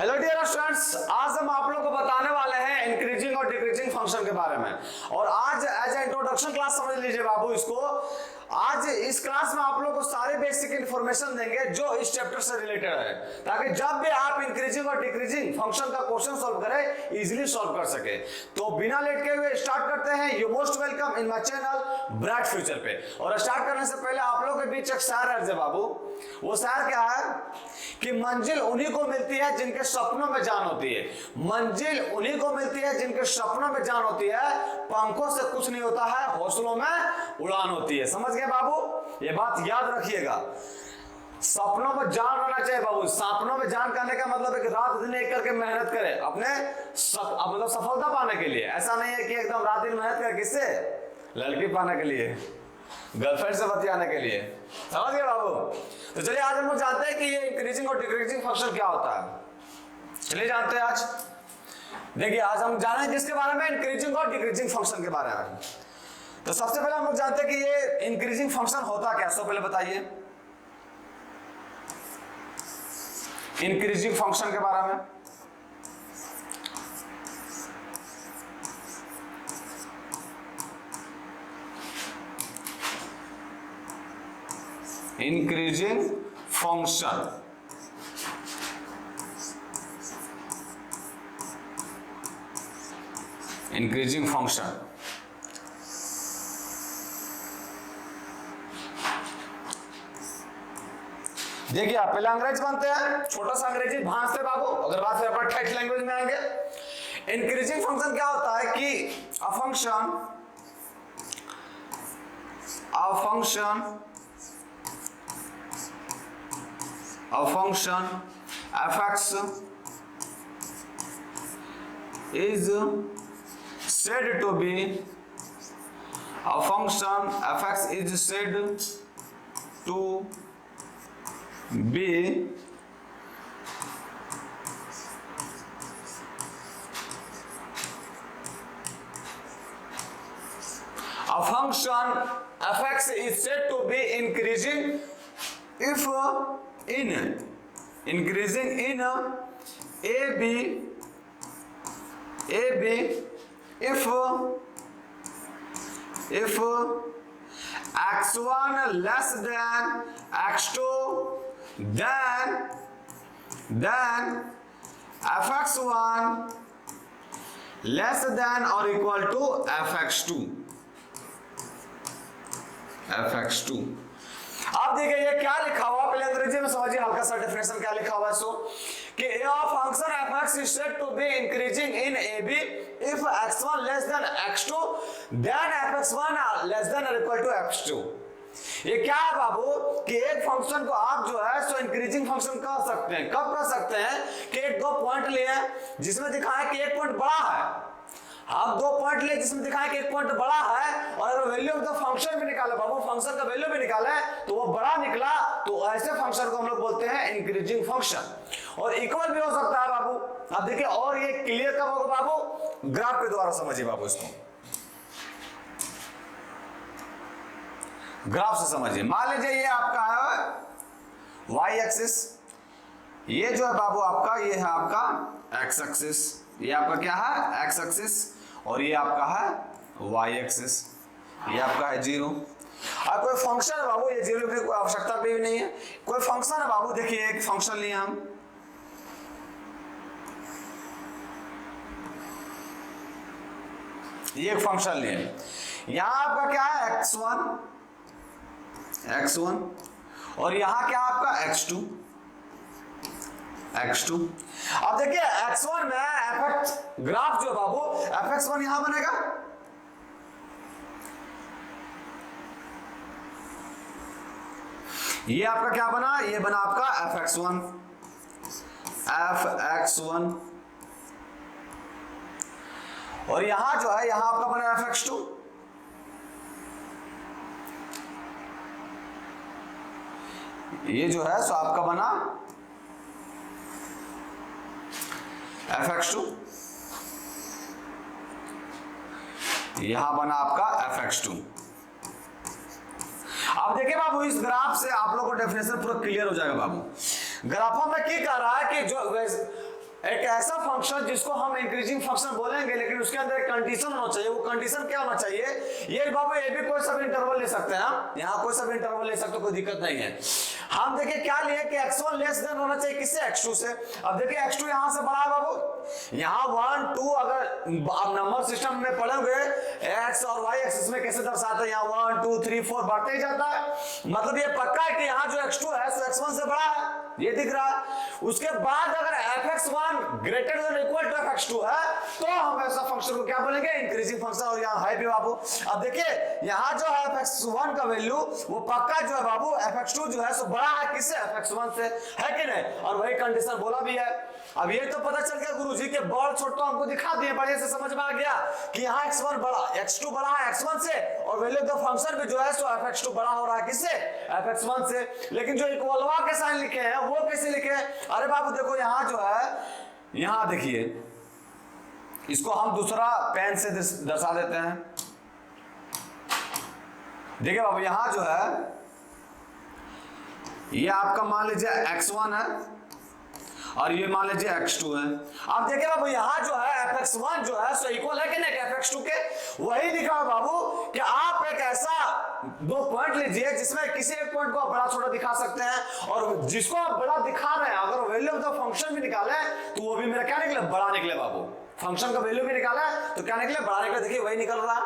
Hello dear students, आज हम आप लोगों को बताने वाले हैं इंक्रीजिंग और डिक्रीजिंग फंक्शन के बारे में। और आज एज ए इंट्रोडक्शन क्लास समझ लीजिए बाबू इसको। आज इस क्लास में आप लोगों को सारे बेसिक इंफॉर्मेशन देंगे जो इस चैप्टर से रिलेटेड है, ताकि जब भी आप इंक्रीजिंग और डिक्रीजिंग फंक्शन का क्वेश्चन सॉल्व करें इजीली सॉल्व कर सके। तो बिना लेट के हुए स्टार्ट करते हैं। You most welcome in my channel bright future पे। और स्टार्ट करने से पहले आप लोगों के बीच एक शायर है बाबू। वो शायर क्या है कि मंजिल उन्हीं को मिलती है जिनके सपनों में जान होती है। मंजिल उन्हीं को मिलती है जिनके सपनों में जान होती है। पंखों से कुछ नहीं होता है, हौसलों में उड़ान होती है। समझ गए बाबू? ये बात याद रखिएगा। सपनों में जान होना चाहिए बाबू। सपनों में जान करने का मतलब है कि रात दिन एक करके मेहनत करे अपने मतलब सफलता पाने के लिए। ऐसा नहीं है कि एकदम रात दिन मेहनत करे किससे, लड़की पाने के लिए, गर्लफ्रेंड से बतियाने के लिए। समझ गए बाबू? तो चलिए आज हम लोग जानते हैं कि ये इंक्रीजिंग और डिक्रीजिंग फंक्शन क्या होता है। चलिए जानते हैं आज। देखिए आज हम जानेंगे किसके बारे में, इंक्रीजिंग और डिक्रीजिंग फंक्शन के बारे में। तो सबसे पहले हम लोग जानते हैं कि ये इंक्रीजिंग फंक्शन होता क्या। सबसे पहले बताइए इंक्रीजिंग फंक्शन के बारे में। इंक्रीजिंग फंक्शन इंक्रीजिंग फंक्शन देखिए आप पहले अंग्रेज बनते हैं, छोटा सा अंग्रेजी भांजते बाबू, अगर बात फिर अपन टेक्स्ट लैंग्वेज में आएंगे। इंक्रीजिंग फंक्शन क्या होता है कि अ function fx is said to be a function fx is said to be a function fx is said to be increasing if increasing in ab if x1 less than x2 then fx1 less than or equal to fx2। अब देखिए ये क्या लिखा हुआ, पहले अंग्रेजी में समझिए हल्का सा डेफिनेशन क्या लिखा हुआ है। सो कि a function fx is said to be increasing in ab if x1 less than x2 then fx1 less than or equal to x2। ये क्या है बाबू कि एक फंक्शन को आप जो है सो इंक्रीजिंग फंक्शन कह सकते हैं। कब कह सकते हैं कि एक दो पॉइंट लिए जिसमें दिखाया कि एक पॉइंट बड़ा है। आप दो पॉइंट ले जिसमें दिखाया कि एक पॉइंट बड़ा है और अगर वैल्यू ऑफ द फंक्शन भी निकाला बाबू, फंक्शन का वैल्यू भी निकाला है तो वो बड़ा निकला, तो ऐसे फंक्शन को हम लोग बोलते हैं इंक्रीजिंग फंक्शन। और इक्वल भी हो सकता है बाबू। अब देखिए और ये क्लियर कब होगा बाबू, ग्राफ के द्वारा समझिए बाबू इसको। ग्राफ से समझिए। मान लीजिए ये आपका है वाई एक्सिस, ये जो है बाबू आपका ये है आपका एक्स एक्सिस, ये आपका क्या है एक्स एक्सिस, और ये आपका है वाई एक्सिस, ये आपका है जीरो। अब कोई फंक्शन है बाबू, ये जीरो की कोई आवश्यकता भी नहीं है। कोई फंक्शन है बाबू, देखिए एक फंक्शन लिए हम, ये एक फंक्शन लिए, यहां आपका क्या है x1 और यहां क्या आपका x2। अब देखिए x1 में fx ग्राफ जो बाबू fx1 यहां बनेगा, ये आपका क्या बना, ये बना आपका fx1 और यहां जो है यहां आपका बना fx2। ये जो है सो आपका बना fx2, यहां बना आपका fx2। अब देखिए बाबू इस ग्राफ से आप लोग को डेफिनेशन पूरा क्लियर हो जाएगा बाबू। ग्राफों में क्या कह रहा है कि जो एक ऐसा फंक्शन जिसको हम इंक्रीजिंग फंक्शन बोलेंगे, लेकिन उसके अंदर एक कंडीशन होना चाहिए। वो कंडीशन क्या होना चाहिए? ये बाबू ये भी कोई सा भी इंटरवल ले सकते हैं हम, यहाँ कोई सा भी इंटरवल ले सकते हो, कोई दिक्कत नहीं है। हम देखिए क्या लिए कि x1 लेस देन होना चाहिए किससे? x2 से। अब देखिए x2 यहां से बड़ा है बाबू, यहाँ 1 2 अगर आप नंबर सिस्टम में पढ़ोगे x और y एक्सिस में कैसे दर्शाते हैं, यहाँ 1 2 3 4 बढ़ते ही जाता है। मतलब ये पक्का है कि यहाँ जो x2 है सो x1 से बड़ा है, ये दिख रहा है। उसके बाद अगर fx1 greater than equal to fx2 है तो हम ऐसा फंक्शन को क्या बोलेंगे? Increasing function. और यहाँ है भी बाबू, अब देखिए यहाँ जो है fx1 का वैल्यू वो पक्का जो है बाबू fx2 जो है सो बड़ा है किससे? fx1 से, है कि नहीं? और वही कंडीशन बोला भी है। अब ये तो पता चल गया गुरुजी के बड़ छोट तो हमको दिखा दिए, बढ़िया से समझ में आ गया कि यहाँ x1 बड़ा x2 बड़ा है x1 से, और वैल्यू ऑफ द फंक्शन भी जो है सो fx2 बड़ा हो रहा है किससे? fx1 से। लेकिन जो इक्वलवा के साइन लिखे हैं वो कैसे लिखे हैं? अरे बाबू देखो यहाँ जो है, यहाँ देखिए इसको हम दूसरा पेन से दर्शा देते हैं। देखिए बाबू यहाँ जो है ये आपका मान लीजिए x1 है और ये मान लीजिए x2 है। अब देखिए बाबू यहाँ जो है fx1 जो है सो इक्वल है कि नहीं fx2 के? वही लिखा है बाबू कि आप एक ऐसा दो पॉइंट लीजिए जिसमें किसी एक पॉइंट को आप बड़ा छोटा दिखा सकते हैं, और जिसको आप बड़ा दिखा रहे हैं अगर वैल्यू ऑफ द फंक्शन भी निकाले तो वो भी मेरा क्या निकले? बड़ा निकले बाबू। फंक्शन का वैल्यू भी निकाला है तो क्या निकले? बड़ा निकले। देखिए वही निकल रहा है,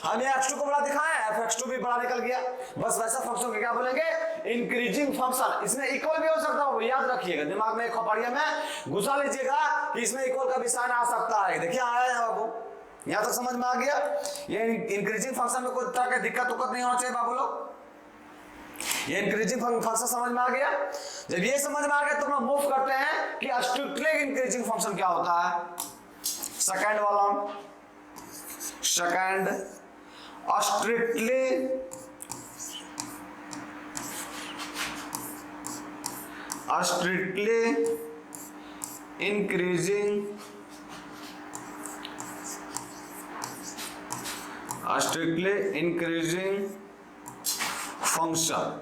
हम ये x2 को बड़ा दिखाए, fx2 भी बड़ा निकल गया। बस वैसा फंक्शन को क्या बोलेंगे? Increasing function. इसमें इक्वल भी हो सकता है, याद रखिएगा, दिमाग में खोपड़िया में घुसा लीजिएगा कि इसमें इक्वल का भी साइन आ सकता है। देखिए आया है बाबू, यहाँ तक समझ में आ गया। ये इंक्रीजिंग फंक्शन में कोई तरह की दिक्कत नहीं होना चाहिए बाबू लोग। ये इंक्रीजिंग फंक्शन समझ में आ गया। जब ये समझ में आ गया तो हम मूव करते हैं कि स्ट्रिक्टली इंक्रीजिंग फंक्शन क्या होता है। सेकंड वाला, सेकंड स्ट्रिक्टली इंक्रीजिंग फंक्शन।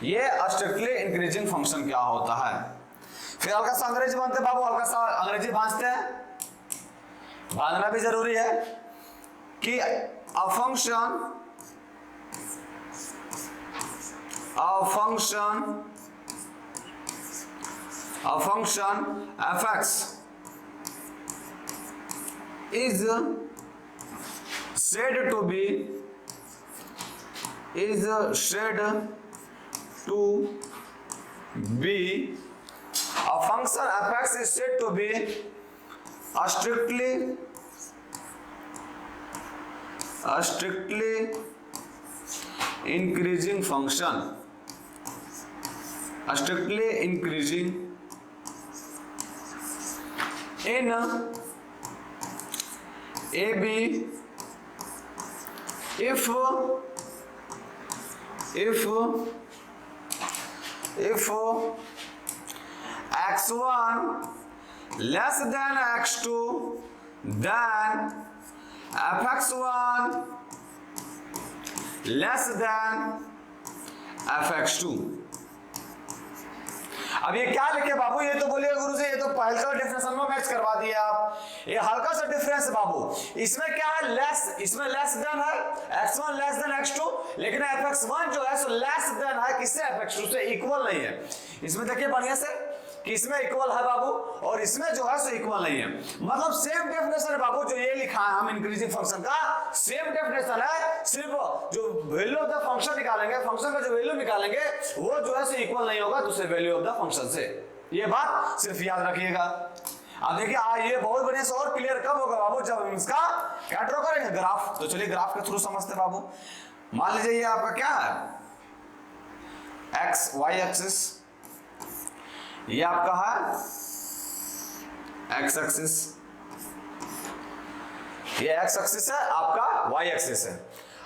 ये स्ट्रिक्टली इंक्रीजिंग फंक्शन क्या होता है? फिर हल्का सा अंग्रेजी बनते बाबू, हल्का सा अंग्रेजी भांजते हैं, भांजना भी जरूरी है कि a function fx is said to be a function fx is said to be a strictly increasing function, strictly increasing in AB if x1 less than x2 then fx1 less than fx2। अब ये क्या लिखे बाबू? ये तो बोलिए गुरु जी ये तो पहले का डिफरेंशियल में मैच करवा दिए आप। ये हल्का सा डिफरेंस है बाबू। इसमें क्या है? लेस, इसमें लेस देन है x1 लेस देन x2, लेकिन fx1 जो है सो लेस देन है किससे? fx2 से, इक्वल नहीं है। इसमें देखिए बढ़िया से कि इसमें इक्वल है बाबू और इसमें जो है सो इक्वल नहीं है। मतलब सेम डेफिनेशन है बाबू, जो ये लिखा है हम इंक्रीजिंग फंक्शन का सेम डेफिनेशन है, सिर्फ जो वैल्यू ऑफ द फंक्शन निकालेंगे, फंक्शन का जो वैल्यू निकालेंगे वो जो है सो इक्वल नहीं होगा दूसरे वैल्यू ऑफ द फंक्शन से। ये बात सिर्फ याद रखिएगा। अब देखिए ये बहुत बढ़िया से और क्लियर कब होगा बाबू? जब हम इसका क्या ड्रॉ करेंगे? ग्राफ। तो चलिए ग्राफ के थ्रू समझते बाबू। मान लीजिए ये आपका क्या है? एक्स वाई एक्सिस, ये आपका है एक्स एक्सिस, ये एक्स एक्सिस है, आपका वाई एक्सिस है।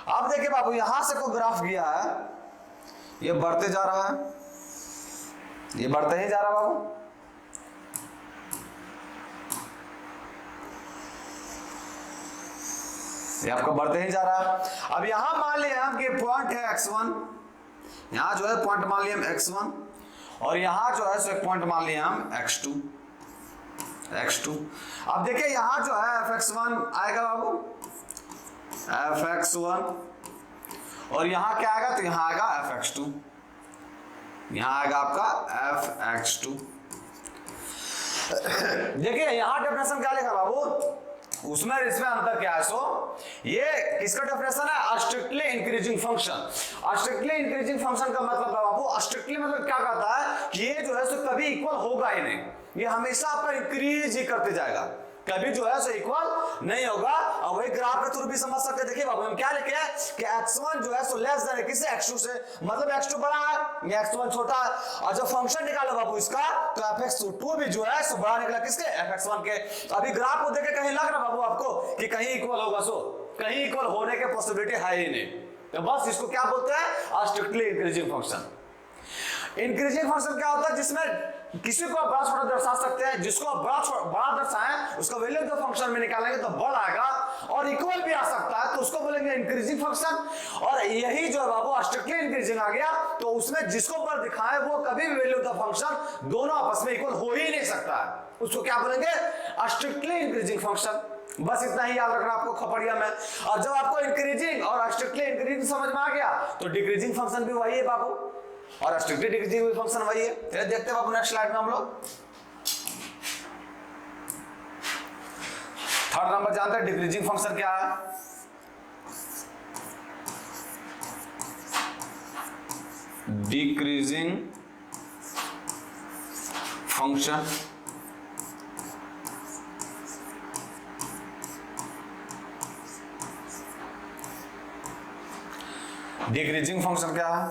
अब देखिए बाबू यहां से कोई ग्राफ गया है, ये बढ़ते जा रहा है, ये बढ़ते ही जा रहा बाबू। ये आपका बढ़ते ही जा रहा है। अब यहां मान लिया हम कि पॉइंट है x1, यहां जो है पॉइंट मान लिया हम x1, और यहां जो है सो एक पॉइंट मान लिया हम x2। अब देखिए यहां जो है fx1 आएगा बाबू, fx1, और यहां क्या आएगा, तो यहां आएगा fx2, यहां आएगा आपका fx2। देखिए यहां डेफिनेशन क्या लिखा बाबू, उसमें इसमें अंतर क्या है, सो ये किसका डेफिनेशन है, strictly increasing function. Strictly increasing function का मतलब है बाबू, स्ट्रिक्टली मतलब क्या कहता है कि ये जो है सो कभी इक्वल होगा ही नहीं, ये हमेशा आपका इंक्रीज ही करते जाएगा, कभी जो है सो इक्वल नहीं होगा। और वही ग्राफ के थ्रू भी समझ सकते हैं। देखिए बाबू हम क्या लिखे हैं कि x1 जो है सो लेस देन किससे, x2 से, मतलब x2 बड़ा है या x1 छोटा है। और जब फंक्शन निकालो बाबू इसका, तो fx2 भी जो है सो बड़ा निकला किसके, fx1 के। अभी ग्राफ को देख के कहीं लग रहा बाबू आपको कि कहीं इक्वल होगा, सो कहीं इक्वल होने के पॉसिबिलिटी है ही नहीं। तो बस इसको क्या बोलते हैं, strictly increasing function. Increasing function क्या होता है, जिसमें किसी को बड़ा छोटा दर्शा सकते हैं, जिसको बड़ा दर्शाएं उसका वैल्यू जो फंक्शन में निकालेंगे तो बड़ा आएगा, और इक्वल भी आ सकता है तो उसको बोलेंगे इंक्रीजिंग फंक्शन। और यही जो है बाबू स्ट्रिक्टली इंक्रीजिंग आ गया, तो उसमें जिसको बड़ा दिखाए वो कभी भी वैल्यू ऑफ फंक्शन दोनों आपस में इक्वल हो ही नहीं सकता है, उसको क्या बोलेंगे, स्ट्रिक्टली इंक्रीजिंग फंक्शन। बस इतना ही याद रखना आपको खपड़िया में। और जब आपको इंक्रीजिंग और स्ट्रिक्टली इंक्रीजिंग समझ में आ गया, तो डिक्रीजिंग फंक्शन भी वही है बाबू, और स्ट्रिक्टली डिक्रीजिंग फंक्शन वही है। फिर देखते हैं बाबू नेक्स्ट स्लाइड में हम लोग थर्ड नंबर जानते हैं डिक्रीजिंग फंक्शन क्या है। डिक्रीजिंग फंक्शन डिक्रीजिंग फंक्शन क्या है,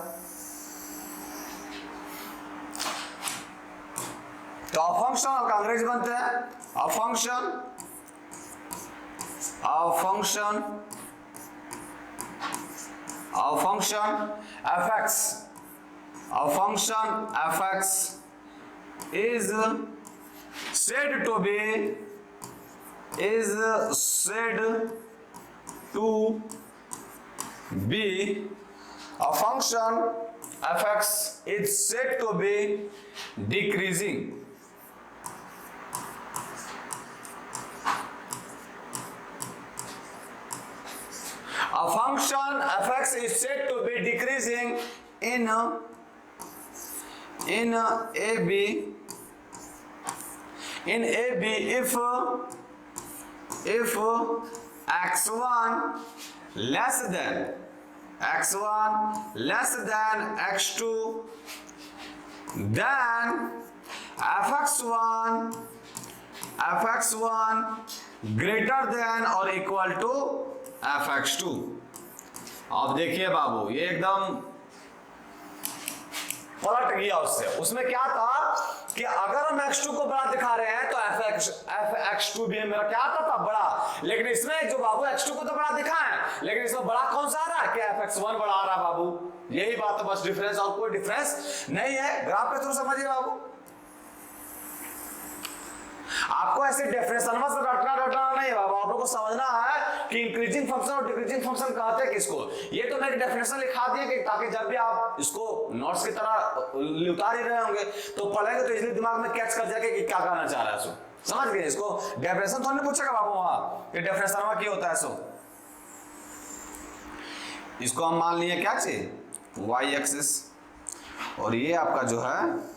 तो फंक्शन का अंग्रेजी बनते हैं function fx is said to be a function fx is said to be decreasing. A function fx is said to be decreasing in AB if x1 less than x2, then fx1 greater than or equal to fx2। अब देखिए बाबू ये एकदम पलट गया उससे। उसमें क्या था कि अगर हम x2 को बड़ा दिखा रहे हैं तो fx2 भी मेरा क्या आता था, बड़ा। लेकिन इसमें जो बाबू x2 को तो बड़ा दिखा है, लेकिन इसमें बड़ा कौन सा आ रहा है, कि fx1 बड़ा आ रहा है बाबू। यही बात है, बस डिफरेंस, और कोई डिफरेंस नहीं है। ग्राफ के थ्रू समझिए बाबू। आपको ऐसे डेफिनेशन से रटना नहीं है बाबू, आप लोगों को समझना है कि इंक्रीजिंग फंक्शन और डिक्रीजिंग फंक्शन कहते हैं किसको। ये तो मैंने डेफिनेशन लिखा दिया कि ताकि जब भी आप इसको नोट्स की तरह उतार ही रहे होंगे तो पढ़ेंगे तो इसलिए दिमाग में कैच कर जाएगा कि क्या कहना चाह रहा है। सो समझ गए इसको। डेफिनेशन तो नहीं पूछेगा बाबू वहां कि डेफिनेशन में क्या होता है। सो इसको हम मान लिए क्या चीज, वाई एक्सिस, और ये आपका जो है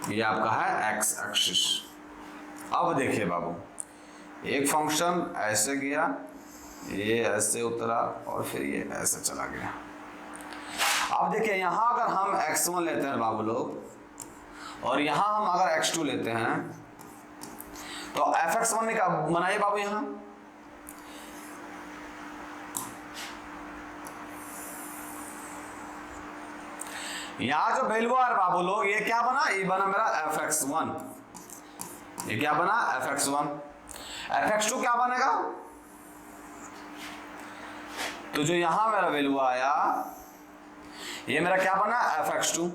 ये आपका है एक्स एक्सिस। अब देखिए बाबू, एक फंक्शन ऐसे गया, ये ऐसे उतरा और फिर ये ऐसे चला गया। अब देखिए यहां अगर हम x1 लेते हैं बाबू लोग, और यहां हम अगर x2 लेते हैं तो fx1 का बनाइए बाबू। यहां यहां जो वैल्यू आ रहा बाबू लोग, ये क्या बना, ये बना मेरा fx1। ये क्या बना, fx1। fx2 क्या बनेगा, तो जो यहां मेरा वैल्यू आया ये मेरा क्या बना, fx2।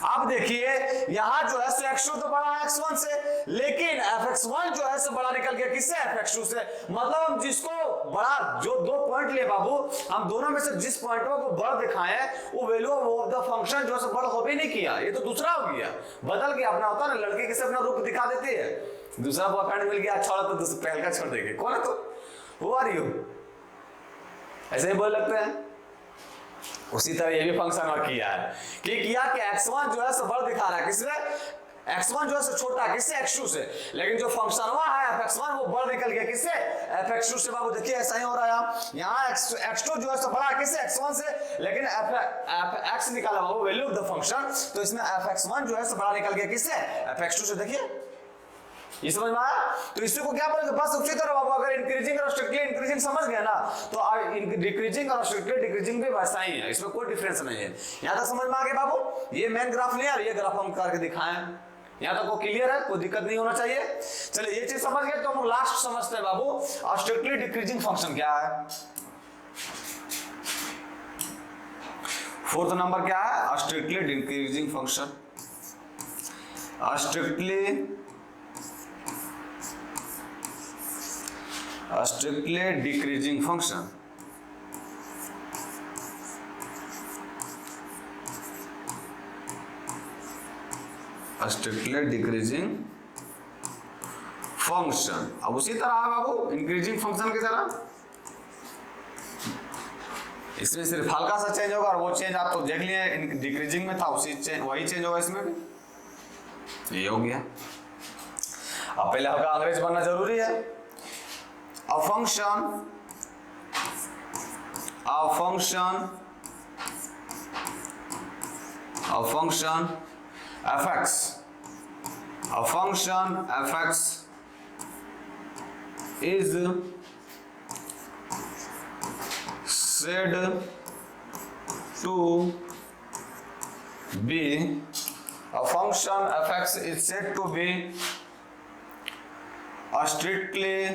अब देखिए यहां जो है सो x2 तो बड़ा है x1 से, लेकिन fx1 जो है सो बड़ा निकल गया किससे, fx2 से। मतलब हम जिसको बड़ा, जो दो पॉइंट लिए बाबू, हम दोनों में से जिस पॉइंट को बड़ा दिखाए वो वैल्यू ऑफ द फंक्शन जो है बड़ा हो भी नहीं किया, ये तो दूसरा हो गया, बदल गया। अपना होता है ना लड़की किसे अपना रूप दिखा देती है, दूसरा बॉयफ्रेंड मिल गया अच्छा तो दूसरा पहल का छोड़ देंगे, कौन है तो वो आ रही हो, ऐसे ही बोल लगते हैं। उसी तरह ये भी फंक्शन और किया है कि x1 जो है सो बड़ा दिखा रहा है किससे, x1 जो है सो छोटा किससे, x2 से, लेकिन जो फंक्शन हुआ है fx1 वो बड़ा निकल गया किससे, fx2 से। बाबू देखिए ऐसा ही हो रहा है यहाँ x2 जो है सो बड़ा किससे, x1 से, लेकिन fx निकाला वो वैल्यू ऑफ द फंक्शन, तो इसमें fx1 जो है सो बड़ा निकल गया किससे, fx2 से। देखिए ये समझ में आया। तो इसी को क्या बोलेंगे, बस उसी तरह बाबू, अगर इंक्रीजिंग और स्ट्रिक्टली इंक्रीजिंग समझ गए ना, तो डिक्रीजिंग और स्ट्रिक्टली डिक्रीजिंग भी वैसा ही है, इसमें कोई डिफरेंस नहीं है। यहां तक समझ में आ गया बाबू, ये मेन ग्राफ लिया, ये ग्राफ हम करके दिखाएं, यहां तक वो क्लियर है, कोई दिक्कत नहीं होना चाहिए। चलिए ये चीज समझ गए, तो हम लास्ट समझते हैं बाबू, और स्ट्रिक्टली डिक्रीजिंग फंक्शन क्या है। फोर्थ नंबर क्या है, strictly decreasing function. Strictly decreasing function, strictly decreasing function. अब उसी तरह है बाबू इंक्रीजिंग फंक्शन की तरह, इसमें सिर्फ हल्का सा चेंज होगा, और वो चेंज आप तो देख लिए डिक्रीजिंग में था, वही चेंज होगा इसमें भी, ये हो गया। अब पहले आपका अंग्रेज बनना जरूरी है। A function fx is said to be, a function fx is said to be a strictly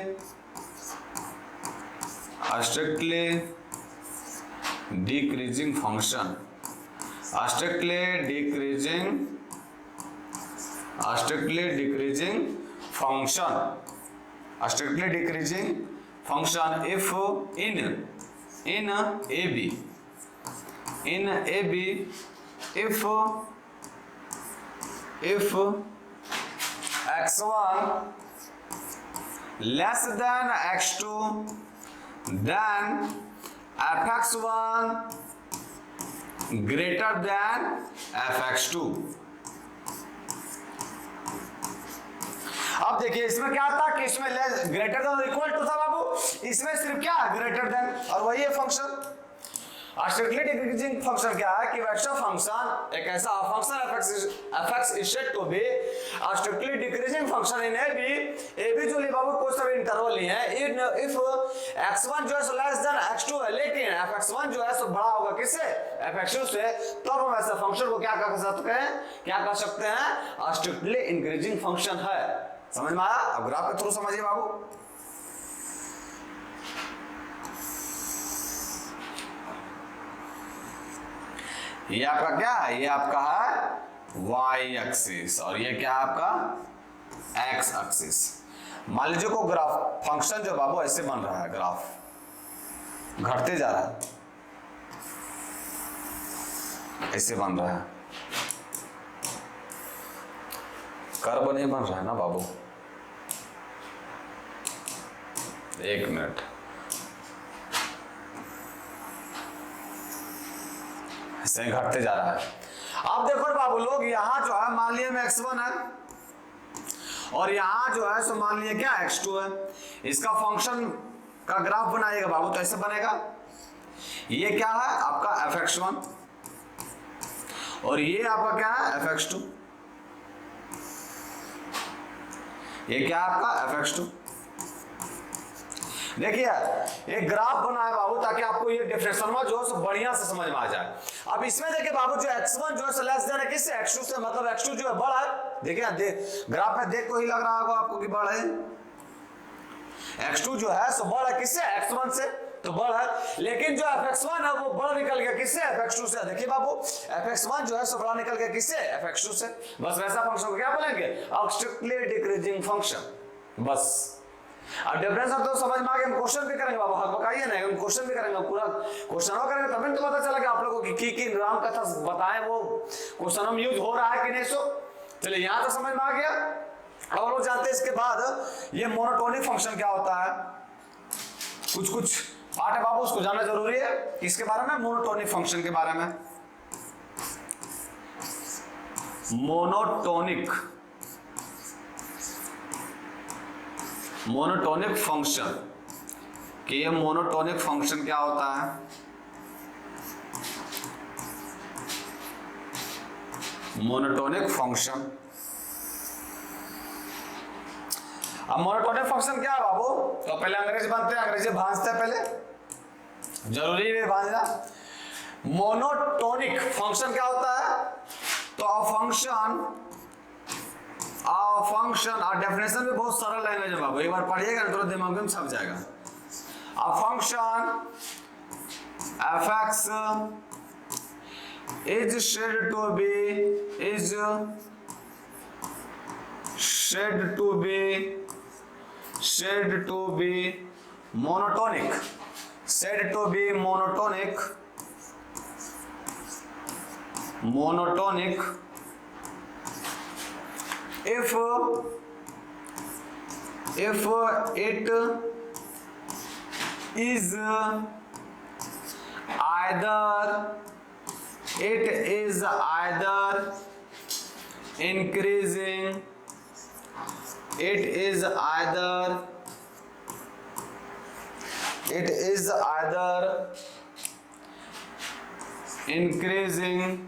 decreasing function, strictly decreasing function if in AB if x1 less than x2 then fx1 greater than fx2। अब देखिए इसमें क्या था कि इसमें greater than equal to था बाबू, इसमें सिर्फ क्या ग्रेटर देन, और वही है फंक्शन। स्ट्रिक्टली डिक्रीजिंग फंक्शन क्या है कि वेक्टर फंक्शन एक ऐसा function fx is said to be a strictly decreasing function in AB जो लिए बाबू कोई सा भी इंटरवल नहीं है, if x1 जो है सो लेस देन x2 है, लेकिन fx1 जो है सो बड़ा होगा किससे, fx2 से, तो हम ऐसे फंक्शन को क्या कर सकते हैं, स्ट्रिक्टली इंक्रीजिंग फंक्शन है। समझ में आया। अब ग्राफ के थ्रू समझिए बाबू। ये आपका क्या है, ये आपका है y एक्सिस, और ये क्या है आपका x एक्सिस। मान लीजिए को ग्राफ फंक्शन जो बाबू ऐसे बन रहा है, ग्राफ घटते जा रहा है, ऐसे बन रहा है, कर्व नहीं बन रहा है ना बाबू, एक मिनट, ऐसे घटते जा रहा है। अब देखो बाबू लोग, यहां जो है मान लिया में x1 है, और यहां जो है सो मान लिया क्या x2 है। इसका फंक्शन का ग्राफ बनाइएगा बाबू, तो ऐसे बनेगा, ये क्या है आपका fx1 और ये आपका क्या है fx2, ये क्या है आपका fx2। देखिए एक ग्राफ बना है बाबू, ताकि आपको ये डिफरेंशियल जो है बढ़िया से समझ में आ जाए। अब इसमें देखिए बाबू जो x1 जो है लेस देन है किससे, x2 से, मतलब x2 जो है बड़ा है। देखिए ग्राफ में देख को ही लग रहा होगा आपको कि बड़ा है, x2 जो है सो बड़ा है किससे, x1 से, तो बड़ा है, लेकिन जो fx1 है वो बड़ा बड़ा निकल गया किससे, fx2 से। देखिए बाबू fx1 जो है सो बड़ा निकल गया किससे, fx2 से। बस वैसा फंक्शन को क्या बोलेंगे, स्ट्रिक्टली डिक्रीजिंग फंक्शन। बस अब डिफरेंस तो समझ में आ गया। हम क्वेश्चन भी करेंगे बाबू, हक बताइए ना, हम क्वेश्चन भी करेंगे, पूरा क्वेश्चन करेंगे तभी तो पता चला कि आप लोगों की राम कथा बताएं वो क्वेश्चन हम यूज हो रहा है कि नहीं। सो चलिए यहां तो समझ में आ गया। अब लोग जानते हैं इसके बाद ये मोनोटोनिक फंक्शन क्या होता है। कुछ पार्ट है बाबू, उसको जानना जरूरी है। इसके बारे में, मोनोटोनिक फंक्शन के बारे में। मोनोटोनिक फंक्शन कि ये मोनोटोनिक फंक्शन क्या होता है। मोनोटोनिक फंक्शन, अब मोनोटोनिक फंक्शन क्या है बाबू, तो पहले अंग्रेजी बनते हैं, अंग्रेजी भांजते हैं पहले, जरूरी है भांजना। मोनोटोनिक फंक्शन क्या होता है, तो फंक्शन और डेफिनेशन भी बहुत सरल लैंग्वेज है बाबू, एक बार पढ़िएगा तो दिमाग में छप जाएगा। A function fx is said to be monotonic if it is either increasing,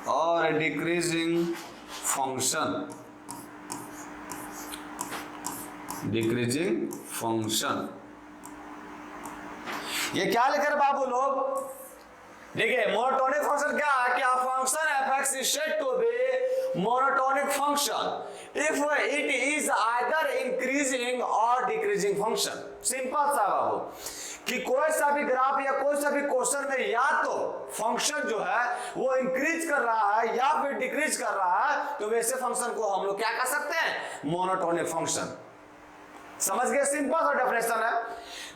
or decreasing function। ये क्या लिख रहे बाबू लोग, देखिए मोनोटोनिक फंक्शन क्या है कि a function fx is said to be monotonic function if it is either increasing or decreasing function। Simple सा बाबू कि कोई सा भी ग्राफ या कोई सा भी क्वेश्चन में या तो फंक्शन जो है वो इंक्रीज कर रहा है या फिर डिक्रीज कर रहा है, तो वैसे फंक्शन को हम लोग क्या कह सकते हैं, मोनोटोनिक फंक्शन। समझ गए, सिंपल सा डेफिनेशन है।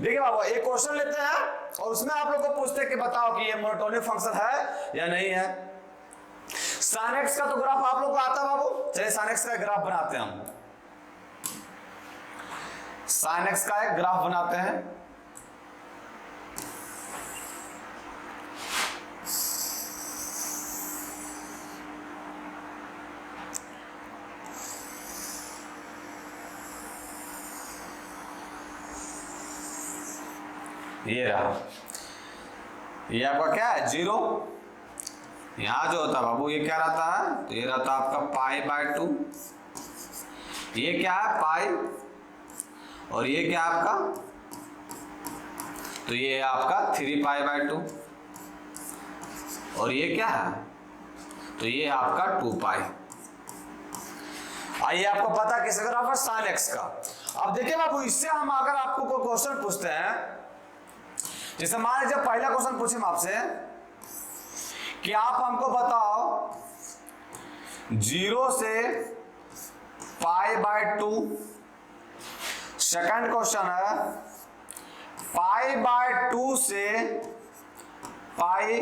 देखिए बाबू एक क्वेश्चन लेते हैं और उसमें आप लोग को पूछते हैं कि बताओ कि ये मोनोटोनिक फंक्शन है या नहीं है। sin x का तो ग्राफ आप लोग को आता है बाबू, चलिए sin x का एक ग्राफ बनाते हैं हम। sin x का एक ग्राफ बनाते हैं। ये रहा, ये आपका क्या है, 0। यहां जो होता है बाबू ये क्या रहता है, तो ये रहता है आपका π/2। ये क्या है पाई, और ये क्या आपका, तो ये है आपका 3π/2। और ये क्या है, तो ये आपका 2π। आइए आपको पता किस ग्राफ है, sin x का। अब देखिए बाबू इससे हम अगर आपको कोई क्वेश्चन पूछते हैं, जैसे मान लीजिए पहला क्वेश्चन पूछे आपसे कि आप हमको बताओ 0 से π/2। सेकंड क्वेश्चन है π/2 से पाई।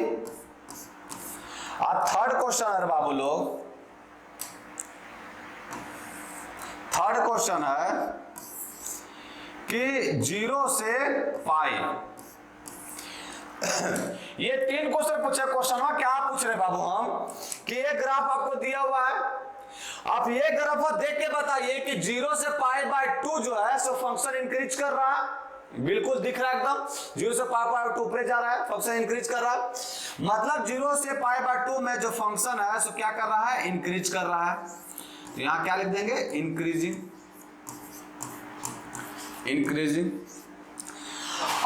और थर्ड क्वेश्चन है बाबू लोग, थर्ड क्वेश्चन है कि 0 से पाई। ये 3 क्वेश्चन पूछे। क्वेश्चन में क्या पूछ रहे बाबू हम कि ये ग्राफ आपको दिया हुआ है, आप ये ग्राफ देख के बताइए कि 0 से π/2 जो है सो फंक्शन इंक्रीज कर रहा है, बिल्कुल दिख रहा है एकदम, 0 से π/2 ऊपर जा रहा है, फंक्शन इंक्रीज कर रहा है। मतलब 0 से π/2 में जो फंक्शन है सो क्या कर रहा है, इंक्रीज कर रहा है। तो यहां क्या लिख देंगे, इंक्रीजिंग।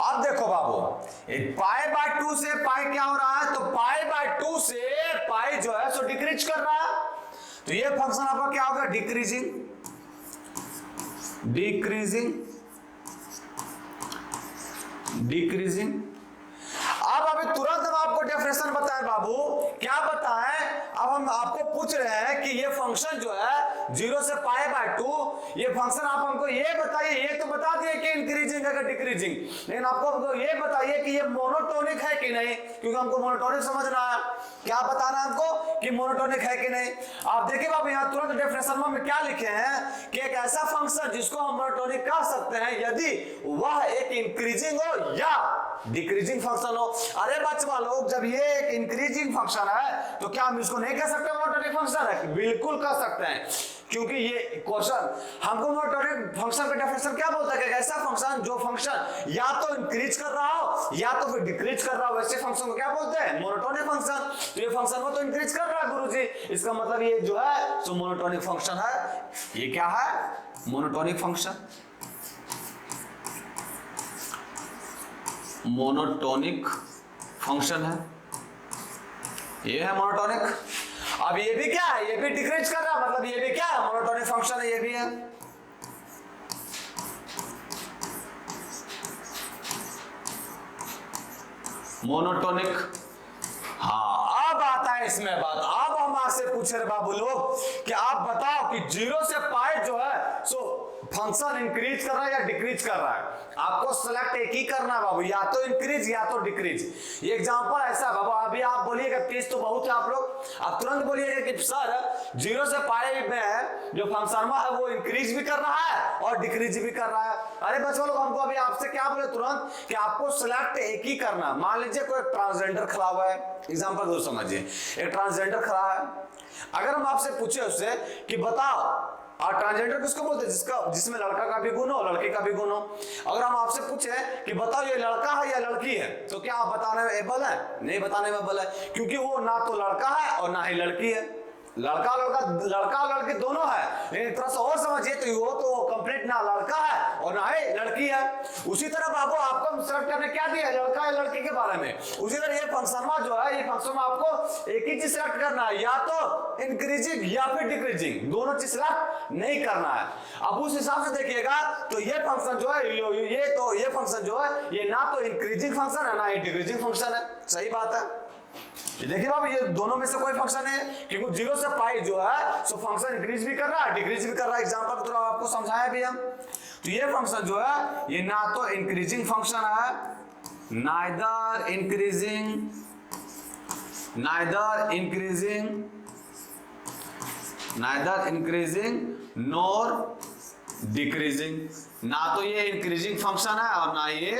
अब देखो बाबू π/2 से पाई क्या हो रहा है, तो π/2 से पाई जो है सो डिक्रीज कर रहा है। तो ये फंक्शन आपका क्या होगा, डिक्रीजिंग, डिक्रीजिंग, डिक्रीजिंग। अब अभी तुरंत हम आपको डेफिनेशन बताएं बाबू, क्या बताएं, अब हम आपको पूछ रहे हैं कि ये फंक्शन जो है 0 से पाई बाय 2, ये फंक्शन आप हमको ये बताइए, ये तो बता दिए कि इंक्रीजिंग है कि डिक्रीजिंग, लेकिन आपको ये बताइए कि ये मोनोटोनिक है कि नहीं, क्योंकि हमको मोनोटोनिक समझना है। क्या बताना है हमको कि मोनोटोनिक है कि नहीं। आप देखिए बाबू यहाँ तुरंत डेफिनेशन में क्या लिखे हैं कि एक ऐसा फंक्शन जिसको हम मोनोटोनिक कह सकते हैं यदि वह एक इंक्रीजिंग हो या डिक्रीजिंग फंक्शन हो। अरे बच्चा लोग, जब ये एक इंक्रीजिंग फंक्शन है तो क्या हम इसको नहीं कह सकते मोनोटोनिक फंक्शन है? बिल्कुल कह सकते हैं, क्योंकि ये क्वेश्चन हमको मोनोटोनिक फंक्शन का डेफिनेशन क्या बोलता है कि ऐसा फंक्शन जो फंक्शन या तो इंक्रीज कर रहा हो या तो फिर डिक्रीज कर रहा हो, वैसे फंक्शन को क्या बोलते हैं, मोनोटोनिक फंक्शन। तो ये फंक्शन को तो इंक्रीज कर रहा है गुरुजी, इसका मतलब ये जो है सो मोनोटोनिक फंक्शन है। ये क्या है, मोनोटोनिक फंक्शन, मोनोटोनिक फंक्शन है, ये है मोनोटोनिक। अब ये भी क्या है, ये भी डिक्रीज कर रहा है, मतलब ये भी क्या है, मोनोटोनिक फंक्शन है, ये भी है। मोनोटोनिक। हाँ, अब आता है इसमें बात। अब हम आपसे पूछ रहे बाबू लोग कि आप बताओ कि 0 से पाई जो है सो फंक्शन इंक्रीज कर रहा है या डिक्रीज कर रहा है। आपको सेलेक्ट एक ही करना है बाबू, या तो इंक्रीज या तो डिक्रीज। ये एग्जांपल ऐसा है बाबू, अभी आप बोलिएगा तेज तो बहुत है आप लोग, आप तुरंत बोलिएगा कि सर 0 से पाई में जो फंक्शन है वो इंक्रीज भी कर रहा है और डिक्रीज भी कर रहा है। अरे बच्चों लोग, हमको अभी आपसे क्या बोले तुरंत कि आपको सेलेक्ट एक ही करना। मान लीजिए कोई ट्रांसजेंडर खड़ा हुआ है, एग्जाम्पल दो समझिए, एक ट्रांसजेंडर खड़ा है। अगर हम आपसे पूछे उससे कि बताओ, और ट्रांसजेंडर किसको बोलते हैं, जिसका जिसमें लड़का का भी गुण हो लड़के का भी गुण हो। अगर हम आपसे पूछे कि बताओ ये लड़का है या लड़की है, तो क्या आप बताने में एबल है? नहीं बताने में एबल है, क्योंकि वो ना तो लड़का है और ना ही लड़की है। लड़का और लड़की दोनों है, लेकिन थोड़ा सा और समझिए तो वो तो कंप्लीट ना लड़का है और ना ही लड़की है। उसी तरह बाबू आपको सेलेक्ट करने क्या दिया, लड़का या लड़की के बारे में। उसी तरह ये फंक्शन जो है, ये फंक्शन में आपको एक ही चीज सेलेक्ट करना है, या तो इंक्रीजिंग या फिर डिक्रीजिंग, दोनों चीज सेलेक्ट नहीं करना है। अब उस हिसाब से देखिएगा तो ये फंक्शन जो है, ये फंक्शन जो है ये ना तो इंक्रीजिंग फंक्शन है ना ही डिक्रीजिंग फंक्शन है। सही बात है। देखिए बाबू, ये दोनों में से कोई फंक्शन है, क्योंकि 0 से पाई जो है सो फंक्शन इंक्रीज भी कर रहा है डिक्रीज भी कर रहा है। एग्जांपल के थ्रू आपको समझाया भी हम। तो ये फंक्शन जो है ये ना तो इंक्रीजिंग फंक्शन है, नाइदर इंक्रीजिंग नॉर डिक्रीजिंग। ना तो ये इंक्रीजिंग फंक्शन है और ना ये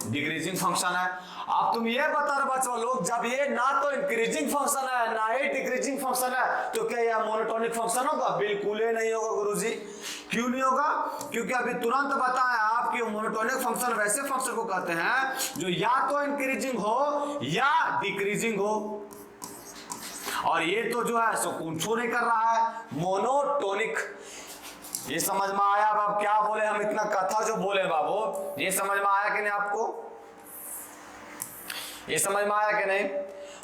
डिक्रीजिंग फंक्शन है। अब तुम ये बता रहे बच्चों लोग, जब ये ना तो इंक्रीजिंग फंक्शन है ना ही डिक्रीजिंग फंक्शन है, तो क्या यह मोनोटोनिक फंक्शन होगा? बिल्कुल ही नहीं होगा गुरुजी। क्यों नहीं होगा? क्योंकि अभी तुरंत बताया आप कि मोनोटोनिक फंक्शन वैसे फंक्शन को कहते हैं जो या तो इंक्रीजिंग हो या डिक्रीजिंग हो, और ये तो जो है सो कुछ नहीं कर रहा है, मोनोटोनिक। ये समझ में आया? अब क्या बोले हम, इतना कथा जो बोले बाबू, ये समझ में आया कि नहीं आपको? ये समझ में आया कि नहीं?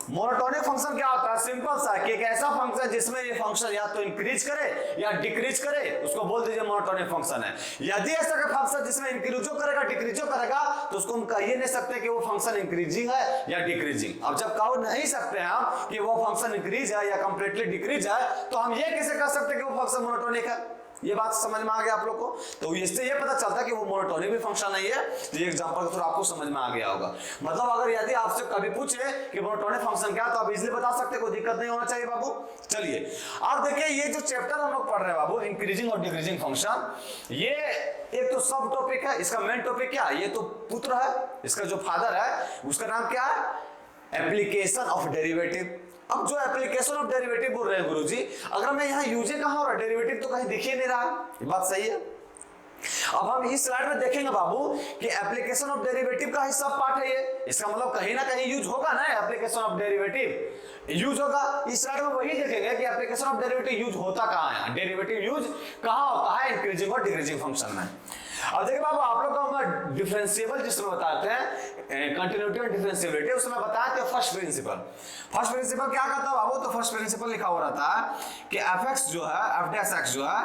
मोनोटोनिक फंक्शन क्या होता है? सिंपल सा कि एक ऐसा फंक्शन जिसमें ये फंक्शन या तो इंक्रीज करे या डिक्रीज करे, उसको बोल दीजिए मोनोटोनिक फंक्शन है। यदि ऐसा का फंक्शन जिसमें इंक्रीजो करेगा डिक्रीजो करेगा, तो उसको हम कह ही नहीं सकते कि वो फंक्शन इंक्रीजिंग है या डिक्रीजिंग। अब जब कह नहीं सकते हम कि वो फंक्शन इंक्रीज है या कंप्लीटली डिक्रीज है, तो हम ये कैसे कह सकते कि वो फंक्शन मोनोटोनिक है? ये बात समझ में आ गया आप लोग को? तो इससे ये पता चलता है कि वो मोनोटोनिक भी फंक्शन नहीं है। तो ये एग्जांपल के थ्रू आपको समझ में आ गया होगा। मतलब अगर यदि आपसे कभी पूछे कि मोनोटोनिक फंक्शन क्या, तो आप इजीली बता सकते, कोई दिक्कत नहीं होना चाहिए बाबू। चलिए अब देखिए, ये जो चैप्टर हम लोग पढ़ रहे हैं बाबू, इंक्रीजिंग और डिक्रीजिंग फंक्शन, ये एक तो सब टॉपिक है। इसका मेन टॉपिक क्या है? ये तो पुत्र है, इसका जो फादर है उसका नाम क्या है? Application of derivative. अब जो एप्लीकेशन ऑफ डेरिवेटिव बोल रहे हैं गुरुजी, अगर मैं यहाँ यूजे कहाँ हो रहा है, डेरिवेटिव तो कहीं दिख ही नहीं रहा है। ये बात सही है। अब हम इस स्लाइड में देखेंगे बाबू कि एप्लीकेशन ऑफ डेरिवेटिव का ही सब पार्ट है ये। इसका मतलब कहीं ना कहीं यूज होगा ना, एप्लीकेशन ऑफ डेरिवेटिव यूज होगा। इस स्लाइड में वही देखेंगे कि एप्लीकेशन ऑफ डेरिवेटिव यूज होता कहाँ है, डेरिवेटिव यूज कहाँ होता है इंक्रीजिंग और डिक्रीजिंग फंक्शन में। अब देखिए बाबू आप लोग को हम डिफरेंशिएबल जिसमें बताते हैं कंटिन्यूटी और डिफरेंशिएबिलिटी, उसमें बताते हैं फर्स्ट प्रिंसिपल। फर्स्ट प्रिंसिपल क्या कहता है बाबू, तो फर्स्ट प्रिंसिपल लिखा हो रहा था कि एफ एक्स जो है, एफ डैश एक्स जो है,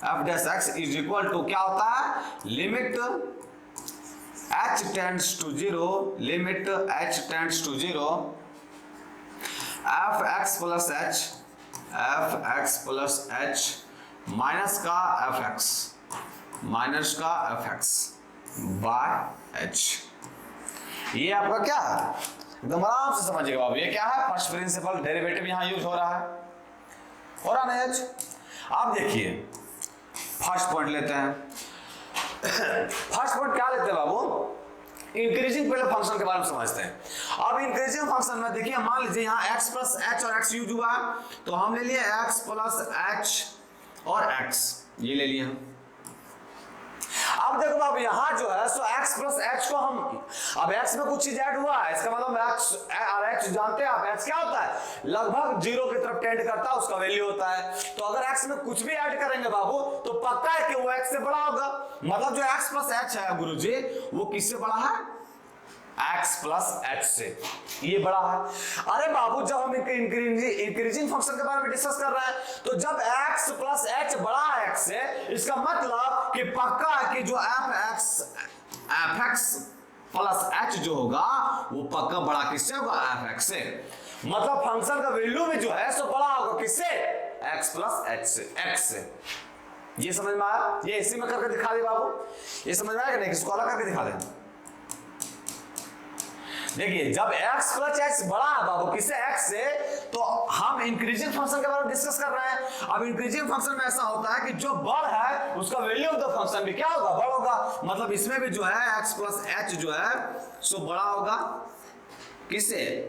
f dash x is equal to क्या होता है, limit h tends to 0, limit h tends to 0 f x plus h, f x plus h minus का एफ एक्स, माइनस का f x by h. ये आपका क्या है, एकदम आराम से समझिएगा बाबू, ये क्या है, फर्स्ट प्रिंसिपल डेरिवेटिव यहां यूज हो रहा है, हो रहा नहीं एच। आप देखिए फर्स्ट पॉइंट लेते हैं। फर्स्ट पॉइंट क्या लेते हैं बाबू, इंक्रीजिंग पहले फंक्शन के बारे में समझते हैं। अब इंक्रीजिंग फंक्शन में देखिए मान लीजिए यहाँ x प्लस एच और x यूज हुआ, तो हम ले लिए x प्लस एच और x, ये ले लिए। अब देखो बाबू यहाँ जो है सो x प्लस एच को हम, अब x में कुछ चीज ऐड हुआ है, इसका मतलब x और x जानते हैं आप, x क्या होता है, लगभग जीरो की तरफ टेंड करता है, उसका वैल्यू होता है। तो अगर x में कुछ भी ऐड करेंगे बाबू तो पक्का है कि वो x से बड़ा होगा, मतलब जो x प्लस एच है गुरुजी वो किससे बड़ा है, x प्लस एच से, ये बड़ा है। अरे बाबू जब हम इंक्रीजिंग फंक्शन के बारे में डिस्कस कर रहे हैं तो जब x प्लस एच बड़ा है x से, इसका मतलब कि पक्का है कि जो एफ एक्स प्लस एच जो होगा वो पक्का बड़ा किससे होगा, एफ एक्स से। मतलब फंक्शन का वैल्यू भी जो है सो बड़ा होगा किससे, x प्लस एच से, x से। ये समझ में आया, ये इसी में करके दिखा दे बाबू, ये समझ में आया कि नहीं, इसको अलग करके दिखा दे। देखिए जब x प्लस एच बड़ा है बाबू किससे, x से, तो हम इंक्रीजिंग फंक्शन के बारे में डिस्कस कर रहे हैं। अब इंक्रीजिंग फंक्शन में ऐसा होता है कि जो बड़ है उसका वैल्यू ऑफ द फंक्शन भी क्या होगा, बड़ा होगा। मतलब इसमें भी जो है x प्लस एच जो है सो बड़ा होगा किससे,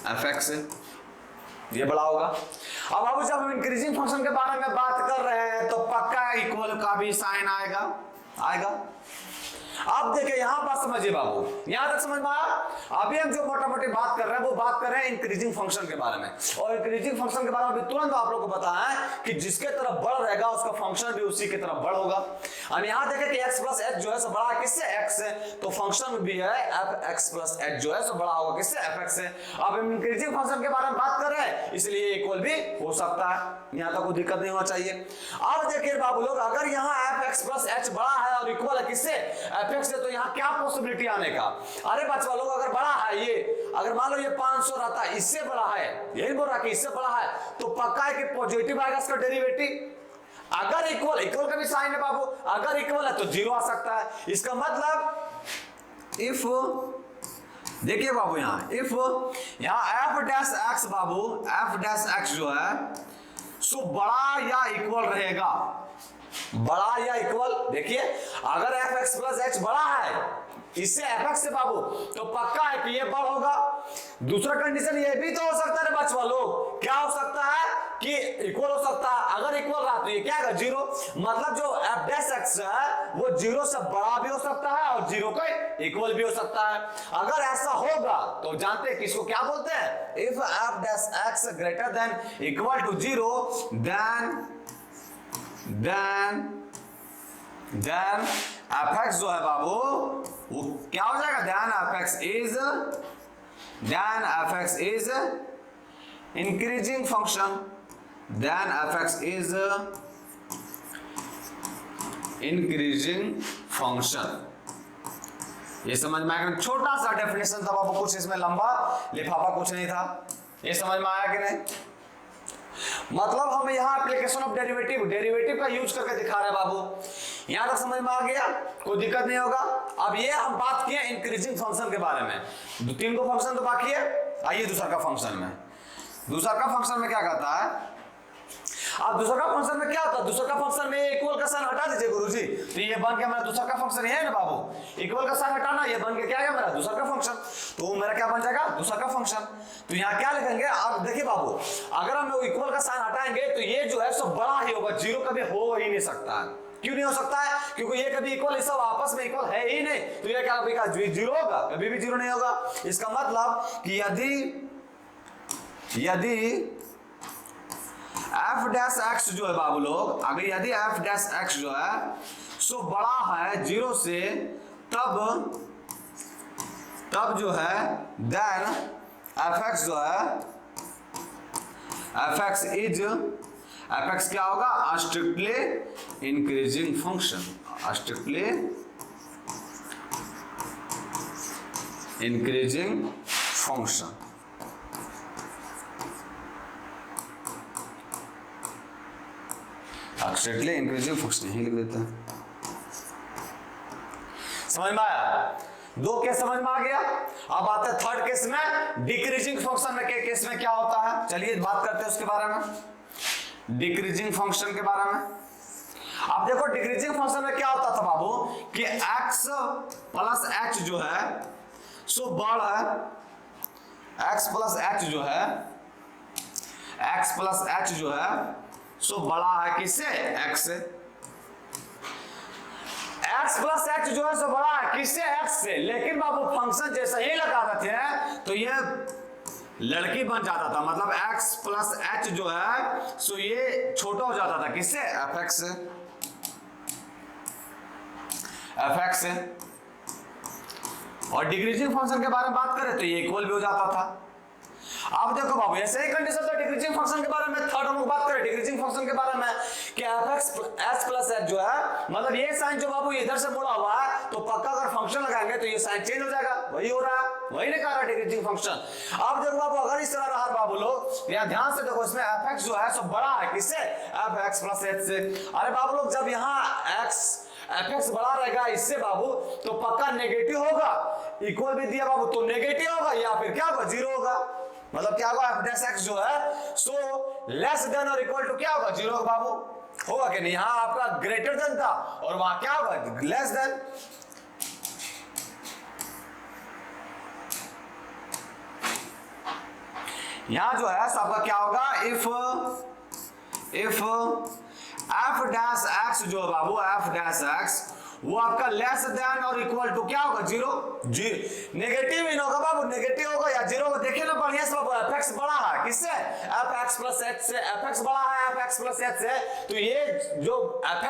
एफ एक्स से, ये बड़ा होगा। अब बाबू जब हम इंक्रीजिंग फंक्शन के बारे में बात कर रहे हैं तो पक्का इक्वल का भी साइन आएगा, आएगा। अब देखिए यहां बात समझिए बाबू, यहां तक समझ में आया। अभी हम जो मोटा मोटी बात कर रहे हैं वो बात कर रहे हैं इंक्रीजिंग फंक्शन के बारे में, और इंक्रीजिंग फंक्शन के बारे में तुरंत आप लोगों को बताया है कि जिसके तरफ बढ़ रहेगा उसका फंक्शन भी उसी की तरफ बढ़ होगा। अब यहां देखें कि x प्लस एच जो है सो बड़ा है किससे, x से, तो फंक्शन भी है एफ एक्स प्लस एच जो है सो बड़ा होगा किससे, एफ एक्स से। अब हम इंक्रीजिंग फंक्शन के बारे में बात कर रहे हैं इसलिए इक्वल भी हो सकता है, यहां तक कोई दिक्कत नहीं होना चाहिए। अब देखिए बाबू लोग, अगर यहाँ एफ एक्स प्लस एच बड़ा है और इक्वल है किससे, एफ एक्स से, तो यहाँ क्या पॉसिबिलिटी आने का, अरे बच्चा लोग अगर बड़ा है ये, अगर मान लो ये 500 रहता है, इससे बड़ा है, यही बोल रहा कि इससे बड़ा है, तो पक्का है कि पॉजिटिव आएगा इसका डेरिवेटिव। अगर इक्वल, इक्वल का भी साइन है बाबू, अगर इक्वल है तो जीरो आ सकता है। इसका मतलब इफ, देखिए बाबू यहाँ एफ डैश एक्स बाबू, एफ डैश एक्स जो है सो बड़ा या इक्वल रहेगा, बड़ा या इक्वल। देखिए अगर एफ एक्स प्लस एच बड़ा है इससे एफ एक्स से बाबू तो पक्का है कि ये बड़ा होगा। दूसरा कंडीशन ये भी तो हो सकता है बच्चा लोग, क्या हो सकता है कि इक्वल हो सकता है। अगर इक्वल रहा तो ये क्या है, जीरो। मतलब जो एफ डैश एक्स है वो जीरो से बड़ा भी हो सकता है और जीरो का इक्वल भी हो सकता है। अगर ऐसा होगा तो जानते हैं किसको क्या बोलते हैं, if f dash x greater than equal to zero then fx जो है बाबू वो क्या हो जाएगा, then fx is increasing function, then fx is increasing function। ये समझ में आया, छोटा सा डेफिनेशन था बाबू, कुछ इसमें लंबा लिफाफा कुछ नहीं था, ये समझ में आया कि नहीं। मतलब हम यहाँ एप्लीकेशन ऑफ डेरिवेटिव का यूज करके दिखा रहे हैं बाबू, यहाँ तक समझ में आ गया, कोई दिक्कत नहीं होगा। अब ये हम बात किए इंक्रीजिंग फंक्शन के बारे में, 3 को फंक्शन तो बाकी है। आइए दूसरा का फंक्शन में, दूसरा का फंक्शन में क्या कहता है। अब दूसरा का फंक्शन में क्या होता है, दूसरा का फंक्शन में इक्वल का साइन हटा दीजिए गुरुजी, तो ये बन गया मेरा दूसरा का फंक्शन है ना बाबू, इक्वल का साइन हटाना, ये बन के क्या है मेरा दूसरा का फंक्शन, तो मेरा क्या बन जाएगा दूसरा का फंक्शन। तो यहाँ क्या लिखेंगे, अब देखिए बाबू अगर हम इक्वल का साइन हटाएंगे तो ये जो है सब बड़ा ही होगा, जीरो कभी हो ही नहीं सकता है। क्यों नहीं हो सकता है, क्योंकि ये कभी इक्वल, सब आपस में इक्वल है ही नहीं, तो ये क्या कभी जीरो होगा, कभी भी जीरो नहीं होगा। इसका मतलब कि यदि एफ डैश एक्स जो है बाबू लोग, अगर यदि एफ डैश एक्स जो है सो बड़ा है 0 से, तब जो है देन fx जो है fx क्या होगा, strictly increasing function, strictly increasing function. Strictly increasing function यही लिख देते हैं। समझ में आया? 2 केस समझ में आ गया। अब आते हैं थर्ड केस में, डिक्रीजिंग फंक्शन में के केस में क्या होता है, चलिए बात करते हैं उसके बारे में, डिक्रीजिंग फंक्शन के बारे में। अब देखो डिक्रीजिंग फंक्शन में क्या होता था बाबू कि x प्लस h जो है सो बड़ा है, x प्लस h जो है सो बड़ा है किससे, x से। x प्लस h जो है सो बड़ा है किससे, x से। लेकिन बाबू फंक्शन जैसे ही लगा देते हैं तो ये लड़की बन जाता था, मतलब x प्लस h जो है सो ये छोटा हो जाता था किससे, fx से। और डिक्रीजिंग फंक्शन के बारे में बात करें तो ये इक्वल भी हो जाता था। अब देखो बाबू ऐसे ही कंडीशन था डिक्रीजिंग फंक्शन के बारे में। थर्ड हम लोग बात करें डिक्रीजिंग फंक्शन के बारे में कि fx h प्लस h जो है, मतलब ये साइन जो बाबू इधर से मुड़ा हुआ है तो पक्का अगर फंक्शन लगाएंगे तो ये साइन चेंज हो जाएगा, वही हो रहा है, वही नहीं कह रहा डिक्रीजिंग फंक्शन। अब देखो बाबू अगर इस तरह रहा बाबू लोग, यहाँ ध्यान से देखो इसमें fx जो है सब बड़ा है किससे, fx प्लस h से। अरे बाबू लोग जब यहाँ fx बड़ा रहेगा इससे बाबू तो पक्का नेगेटिव होगा, इक्वल भी दिया बाबू तो नेगेटिव होगा या फिर क्या होगा, 0 होगा। मतलब क्या होगा, f डैश x जो है सो लेस देन और इक्वल टू क्या होगा, 0 होगा बाबू, होगा कि नहीं। यहाँ आपका ग्रेटर देन था और वहां क्या होगा, लेस देन। यहां जो है आपका क्या होगा, इफ f डैश x जो है बाबू, f डैश x वो आपका लेस देन और इक्वल टू क्या होगा, 0। नेगेटिव इन होगा बाबू, नेगेटिव होगा या 0 होगा। देखिए ना बढ़िया से बाबू, fx बड़ा है किससे, fx प्लस h से। fx बड़ा है fx प्लस h से, तो ये जो f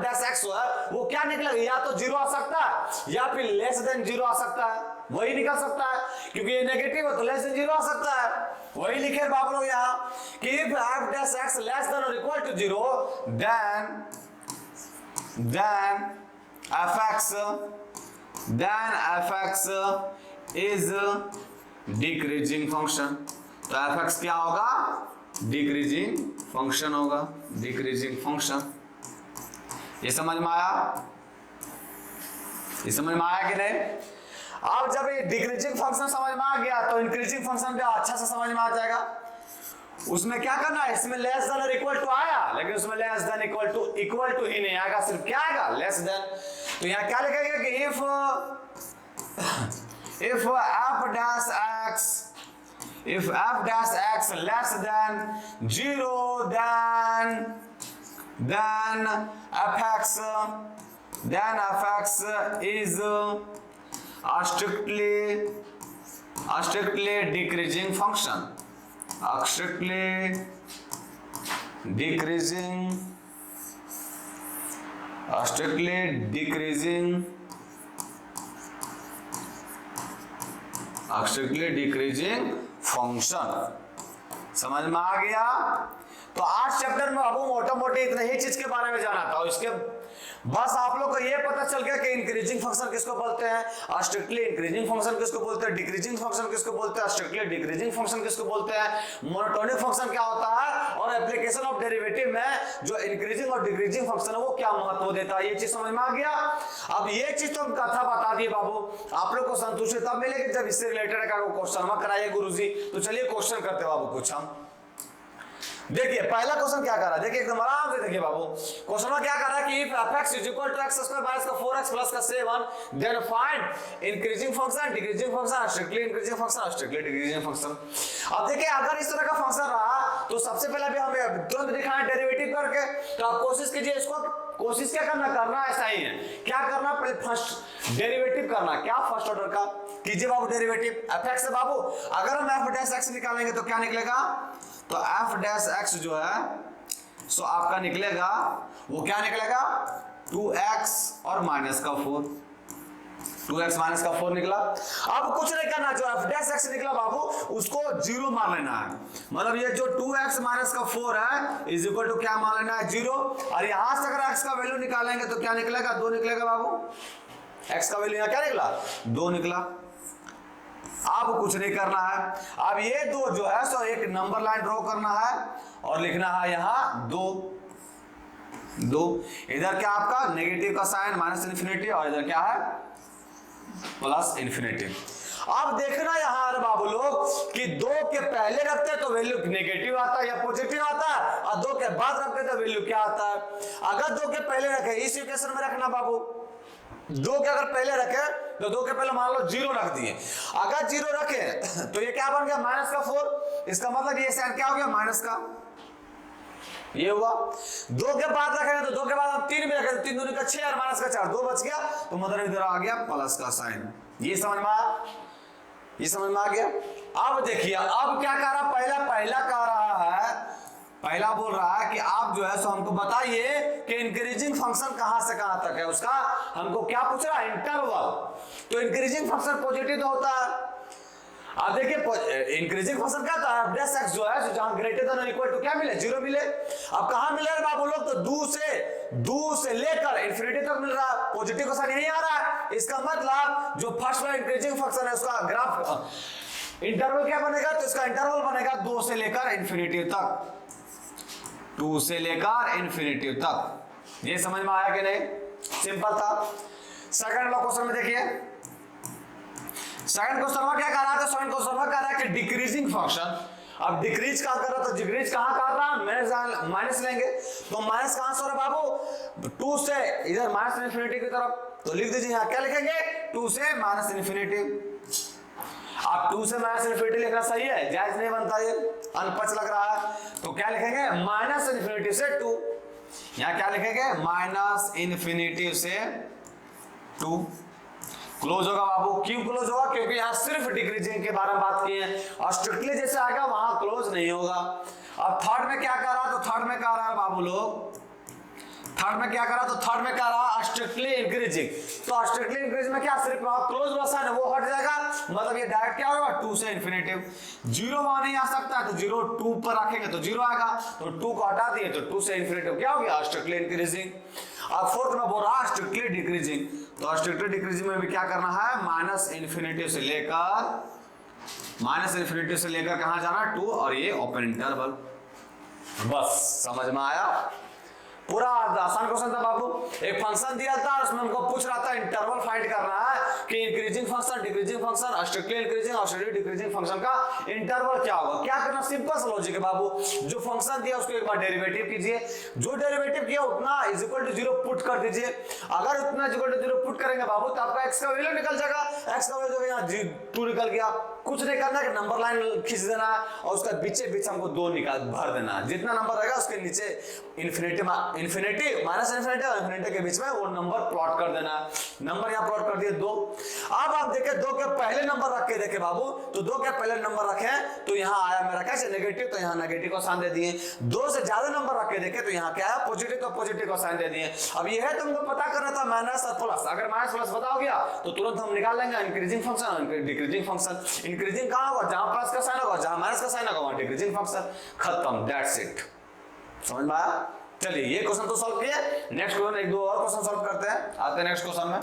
डैश x है वो क्या निकलेगा, या तो 0 आ सकता है या फिर लेस देन 0 आ सकता है, वही निकल सकता है क्योंकि ये नेगेटिव है तो लेस देन 0 आ सकता है। वही लिखे बाबू लोग यहाँ कि if f dash x less than और equal to 0 then fx is decreasing function। तो fx क्या होगा, डिक्रीजिंग फंक्शन होगा, डिक्रीजिंग फंक्शन। ये समझ में आया, ये समझ में आया कि नहीं। अब जब ये डिक्रीजिंग फंक्शन समझ में आ गया तो इंक्रीजिंग फंक्शन भी अच्छा से समझ में आ जाएगा। उसमें क्या करना है, इसमें लेस देन और इक्वल टू आया, लेकिन उसमें लेस देन इक्वल टू ही नहीं आएगा, सिर्फ क्या आएगा, लेस देन। तो यहाँ क्या लिखेगा कि if f dash x less than 0 then fx is a strictly decreasing function, strictly decreasing function। समझ में आ गया। तो आज चैप्टर में बाबू मोटा मोटी इतना ही चीज के बारे में जाना था, इसके बस आप लोग को ये पता चल गया कि इंक्रीजिंग फंक्शन किसको बोलते हैं, स्ट्रिक्टली इंक्रीजिंग फंक्शन किसको बोलते हैं, डिक्रीजिंग फंक्शन किसको बोलते हैं, स्ट्रिक्टली डिक्रीजिंग फंक्शन किसको बोलते हैं, मोनोटोनिक फंक्शन क्या होता है, और एप्लीकेशन ऑफ डेरिवेटिव में जो इंक्रीजिंग और डिक्रीजिंग फंक्शन है वो क्या महत्व देता है। ये चीज समझ में आ गया। अब ये चीज तो हम कथा बता दिए बाबू, आप लोग को संतुष्टि तब मिलेगी जब इससे रिलेटेड का क्वेश्चन कराइए गुरुजी। तो चलिए क्वेश्चन करते बाबू कुछ हम। देखिए पहला क्वेश्चन क्या कर रहा है, देखिए एकदम आराम से देखिए बाबू। क्वेश्चन में क्या कर रहा है कि if fx is equal to x square minus का 4x plus का 7 then find increasing function, decreasing function, strictly increasing function, strictly decreasing function। अब देखिए अगर इस तरह का फंक्शन रहा तो सबसे पहले भी हमें तुरंत दिखाएं डेरिवेटिव करके। तो आप कोशिश कीजिए इसको, कोशिश क्या करना ऐसा ही है, क्या करना पहले फर्स्ट डेरिवेटिव करना, क्या फर्स्ट ऑर्डर का कीजिए बाबू डेरिवेटिव fx से बाबू। अगर हम f डैश x निकालेंगे तो क्या निकलेगा, तो f डैश x जो है सो आपका निकलेगा वो क्या निकलेगा, 2x और माइनस का 4, 2x माइनस का 4 निकला। अब कुछ नहीं करना, जो f डैश x निकला बाबू उसको 0 मान लेना है। मतलब ये जो 2x माइनस का 4 है इज इक्वल टू क्या मान लेना है 0। और यहां से अगर x का वैल्यू निकालेंगे तो क्या निकलेगा 2 निकलेगा बाबू। x का वैल्यू यहां क्या निकला 2 निकला। अब कुछ नहीं करना है, अब ये दो जो है सो एक नंबर लाइन ड्रॉ करना है और लिखना है यहां 2 2। इधर क्या आपका नेगेटिव का साइन माइनस इन्फिनिटी और इधर क्या है प्लस इन्फिनिटी। अब देखना यहां अरे बाबू लोग कि 2 के पहले रखते तो वैल्यू नेगेटिव आता है या पॉजिटिव आता है, और 2 के बाद रखते तो वैल्यू क्या आता है। अगर 2 के पहले रखे इस इक्वेशन में रखना बाबू, 2 के अगर पहले रखे तो 2 के पहले मान लो 0 रख दिए। अगर 0 रखे तो ये क्या बन गया माइनस का 4, इसका मतलब ये साइन क्या हो गया माइनस का, ये हुआ। 2 के बाद रखेंगे तो 2 के बाद हम 3 भी रखें तो 3 दूनी का 6 और माइनस का 4, 2 बच गया तो मतलब इधर आ गया प्लस का साइन। ये समझ में आया, ये समझ में आ गया। अब देखिए अब क्या कह रहा, पहला कह रहा है, पहला बोल रहा है कि आप जो है सो हमको बताइए कि इंक्रीजिंग फंक्शन कहां से कहां तक है, उसका हमको क्या पूछ रहा है इंटरवल। तो इंक्रीजिंग फंक्शन पॉजिटिव तो होता है। अब देखिए इंक्रीजिंग फंक्शन क्या था डैश एक्स जो है जहां ग्रेटर देन और इक्वल टू क्या मिले 0 मिले। अब कहां मिले बाबू लोग तो 2 से लेकर इंफिनिटी तक मिल रहा है, पॉजिटिव का साइन यही आ रहा है। इसका मतलब जो फर्स्ट वाला इंक्रीजिंग फंक्शन है उसका ग्राफ इंटरवल क्या बनेगा, तो इसका इंटरवल बनेगा 2 से लेकर इंफिनिटी तक, 2 से लेकर इंफिनिटी तक। ये समझ में आया कि नहीं, सिंपल था। सेकंड वाला क्वेश्चन में देखिए, सेकंड क्वेश्चन में क्या कह रहा था, सेकंड क्वेश्चन में कह रहा है कि डिक्रीजिंग फंक्शन। अब डिक्रीज कहां कर रहा था, डिक्रीज कहां कर रहा है माइनस लेंगे तो माइनस कहां से हो रहा है बाबू 2 से इधर माइनस इन्फिनिटी की तरफ, तो लिख दीजिए यहां क्या लिखेंगे 2 से माइनस इन्फिनिटी। अब 2 से माइनस इन्फिनिटी लिखना सही है, जायज नहीं बनता, ये अनपच लग रहा है। तो क्या लिखेंगे माइनस इन्फिनिटी से 2, यहां क्या लिखेंगे माइनस इन्फिनिटी से 2। क्लोज होगा बाबू, क्यों क्लोज होगा, क्योंकि यहां सिर्फ डिक्रीजिंग के बारे में बात की है और स्ट्रिक्टली जैसे आएगा वहां क्लोज नहीं होगा। अब थर्ड में क्या कर रहा है, तो थर्ड में कह रहा है बाबू लोग, थर्ड में क्या करा, तो थर्ड में कह रहा स्ट्रिक्टली इंक्रीजिंग। तो स्ट्रिक्टली इंक्रीज में क्या सिर्फ क्लोज वाला साइन है वो हट जाएगा, मतलब ये डायरेक्ट क्या होगा 2 से इन्फिनिटी। 0 वहां नहीं आ सकता है तो 0 2 पर रखेंगे तो 0 आएगा, तो 2 को हटा दिए तो 2 से इन्फिनिटी क्या हो गया स्ट्रिक्टली इंक्रीजिंग। अब फोर्थ में बोल रहा स्ट्रिक्टली डिक्रीजिंग, तो स्ट्रिक्टली डिक्रीजिंग में भी क्या करना है माइनस इन्फिनिटी से लेकर कहां जाना 2 और ये ओपन इंटरवल। बस समझ में आया, पूरा आसान क्वेश्चन था बाबू। एक फंक्शन दिया था उसमें हमको पूछ रहा था इंटरवल फाइंड करना है कि increasing function decreasing function strictly increasing और स्ट्रिक्टली डिक्रीजिंग फंक्शन का इंटरवल क्या होगा। क्या करना, सिंपल सा लॉजिक है बाबू, जो फंक्शन दिया उसको एक बार डेरिवेटिव कीजिए, जो डेरिवेटिव किया उतना इज इक्वल टू 0 पुट कर दीजिए। अगर उतना इज इक्वल टू 0 पुट करेंगे बाबू तो आपका x का वैल्यू निकल जाएगा, x का वैल्यू यहां 2 निकल गया। कुछ नहीं करना कि नंबर लाइन खींच देना है और उसका बीच हमको 2 निकाल भर देना है, जितना नंबर रहेगा उसके नीचे इन्फिनिटी माइनस इन्फिनिटी और इन्फिनिटी के बीच में वो नंबर प्लॉट कर देना। नंबर यहां प्लॉट कर दिए 2। अब आप देखें 2 के पहले नंबर रख के देखे बाबू, तो 2 के पहले नंबर रखे तो यहां आया मेरा कैसे नेगेटिव, तो यहां नेगेटिव को साइन दे दिए। 2 से ज्यादा नंबर रख के देखे तो यहां क्या है पॉजिटिव, तो पॉजिटिव को साइन दे दिए। अब ये है तुमको पता करना था माइनस और प्लस, अगर माइनस प्लस पता हो गया तो तुरंत हम निकाल लेंगे इंक्रीजिंग फंक्शन और डिक्रीजिंग फंक्शन। इंक्रीजिंग कहां होगा, जहां प्लस का साइन होगा, जहां माइनस का साइन होगा वहां डिक्रीजिंग फंक्शन, खत्म, दैट्स इट। समझ में आया। चलिए ये क्वेश्चन तो सॉल्व किए, नेक्स्ट क्वेश्चन 1-2 और क्वेश्चन सॉल्व करते हैं, आते हैं नेक्स्ट क्वेश्चन में।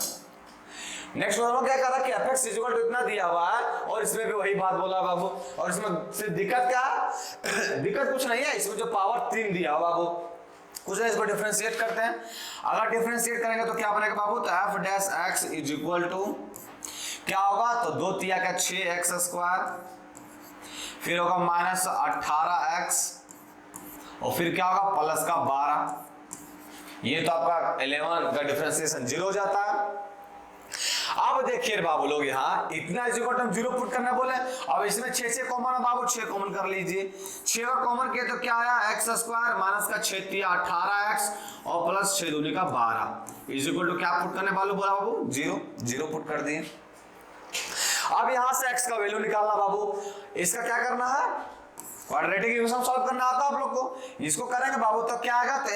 नेक्स्ट क्वेश्चन में क्या कह रहा है कि fx इक्वल टू इतना दिया हुआ है और इसमें भी वही बात बोला बाबू, और इसमें सिर्फ दिक्कत क्या है दिक्कत कुछ नहीं है, इसमें जो पावर 3 दिया हुआ बाबू कुछ नहीं, इसको डिफरेंशिएट करते हैं। अगर डिफरेंशिएट करेंगे तो क्या बनेगा बाबू, तो f dash x is equal to क्या होगा, तो 2 तिया का 6x स्क्वायर, फिर होगा माइनस 18x और फिर क्या होगा प्लस का 12। ये तो आपका 11 का डिफरेंशिएशन 0 हो जाता है। अब देखिए बाबू लोग यहाँ इतना इज इक्वल टू हम 0 पुट करना बोले, अब इसमें 6 कॉमन है बाबू, 6 कॉमन कर लीजिए। 6 और कॉमन किए तो क्या आया x स्क्वायर माइनस का 6 तिया 18x और प्लस 6 दूनी का 12 इज इक्वल टू क्या पुट करने वाले बोला बाबू 0 पुट कर दिए। अब यहां से x का वैल्यू निकालना बाबू, इसका क्या करना है क्वाड्रेटिक इक्वेशन सॉल्व करना आता है आप लोग को, इसको करेंगे बाबू तो क्या आएगा, तो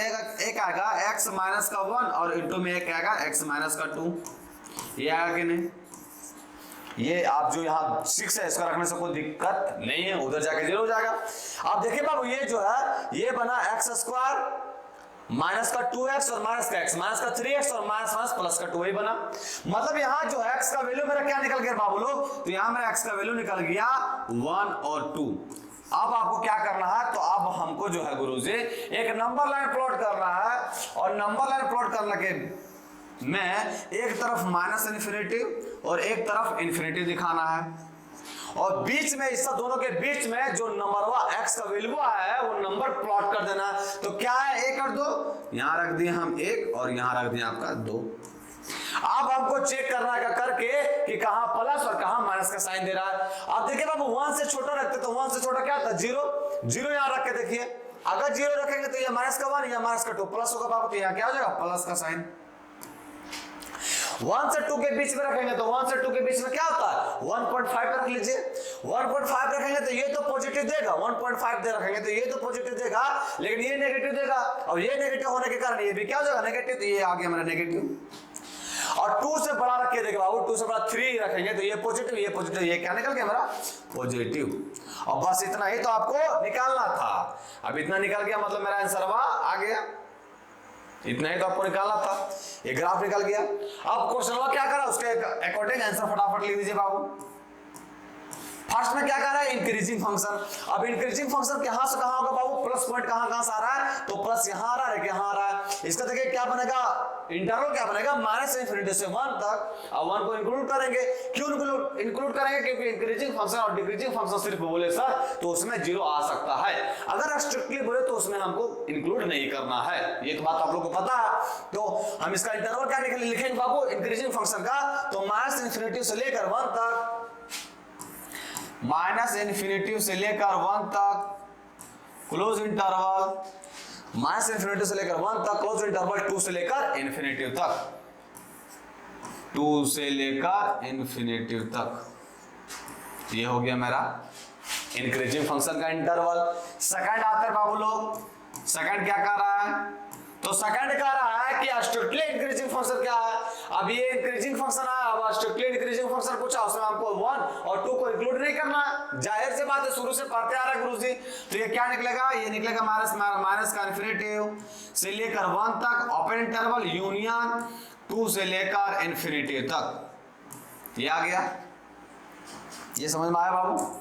एक आएगा x माइनस का 1 और इंटू में एक आएगा x माइनस का 2, ये आएगा कि नहीं। ये आप जो यहाँ 6 है इसको रखने से कोई दिक्कत नहीं है, उधर जाके 0 हो जाएगा। आप देखिए बाबू ये जो है ये बना x स्क्वायर माइनस का 2x और माइनस का x, माइनस का 3x और माइनस माइनस प्लस का 2 ही बना। मतलब यहाँ जो x का वैल्यू मेरा क्या निकल गया बाबू लोग, तो यहाँ मेरा x का वैल्यू निकल गया 1 और 2। अब आपको क्या करना है, तो अब हमको जो है गुरुजी एक नंबर लाइन प्लॉट करना है, और नंबर लाइन प्लॉट करने के में एक तरफ माइनस इन्फिनिटी और एक तरफ इन्फिनिटी दिखाना है, और बीच में इस दोनों के बीच में जो नंबर x का वैल्यू है वो नंबर प्लॉट कर देना है। तो क्या है 1 और 2, यहां रख दिए हम 1 और यहां रख दिए आपका 2। अब हमको चेक करना है करके कि कहां प्लस और कहां माइनस का साइन दे रहा है। आप देखिए बाबू 1 से छोटा रखते तो 1 से छोटा क्या था 0, 0 यहां रख के देखिए, अगर 0 रखेंगे तो ये माइनस का 1 या माइनस का 2 प्लस होगा बाबू, तो यहां क्या हो जाएगा प्लस का साइन। 1 से 2 के बीच में रखेंगे तो 1 से 2 के बीच में क्या होता है 1.5 पे रख लीजिए, 1.5 रखेंगे तो ये तो पॉजिटिव देगा, 1.5 दे रखेंगे तो ये तो पॉजिटिव देगा, लेकिन ये नेगेटिव देगा, और ये नेगेटिव होने के कारण ये भी क्या हो जाएगा नेगेटिव, तो ये आ गया मेरा नेगेटिव। और 2 से बड़ा रख के देखिए बाबू, 2 से बड़ा 3 रखेंगे तो ये पॉजिटिव, ये क्या निकल गया मेरा पॉजिटिव। और बस इतना ही तो आपको निकालना था। अब इतना निकल गया मतलब मेरा आंसर आ गया, इतना ही तो आपको निकालना था, ये ग्राफ निकल गया। अब क्वेश्चन क्या करा उसके अकॉर्डिंग आंसर फटाफट लिख दीजिए बाबू। फर्स्ट में क्या कर रहा है इंक्रीजिंग फंक्शन। अब इंक्रीजिंग फंक्शन कहां से कहां होगा बाबू, प्लस पॉइंट कहां से आ रहा है, तो प्लस यहां आ रहा है, यहां आ रहा है। इसका देखिए क्या बनेगा, इंटरवल क्या बनेगा माइनस इनफिनिटी से 1 तक। अब 1 को इंक्लूड करेंगे, क्यों इंक्लूड करेंगे, क्योंकि इंक्रीजिंग फंक्शन और डिक्रीजिंग फंक्शन सिर्फ बोले सर तो उसमें 0 आ सकता है, अगर स्ट्रिक्टली बोले तो उसमें हमको इंक्लूड नहीं करना है, ये तो बात आप लोगों को पता है। तो हम इसका इंटरवल क्या लिखेंगे बाबू इंक्रीजिंग फंक्शन का, तो माइनस इनफिनिटी से लेकर 1 तक, माइनस इन्फिनिटी से लेकर 1 तक क्लोज इंटरवल, माइनस इन्फिनिटी से लेकर 1 तक क्लोज इंटरवल, 2 से लेकर इन्फिनिटी तक, 2 से लेकर इन्फिनिटी तक। ये हो गया मेरा इंक्रीजिंग फंक्शन का इंटरवल। सेकंड आते हैं बाबू लोग, सेकंड क्या कर रहा है, तो सेकंड कह रहा है कि स्ट्रिक्टली इंक्रीजिंग फंक्शन क्या है। अब ये इंक्रीजिंग फंक्शन है, अब स्ट्रिक्टली इंक्रीजिंग फंक्शन पूछा, उसमें हमको 1 और 2 को इंक्लूड नहीं करना है, जाहिर सी बात है शुरू से पढ़ते आ रहा है गुरुजी। तो ये क्या निकलेगा, ये निकलेगा माइनस का इन्फिनिटी से लेकर 1 तक ओपन इंटरवल यूनियन 2 से लेकर इन्फिनिटी तक। ये आ गया, ये समझ में आया बाबू,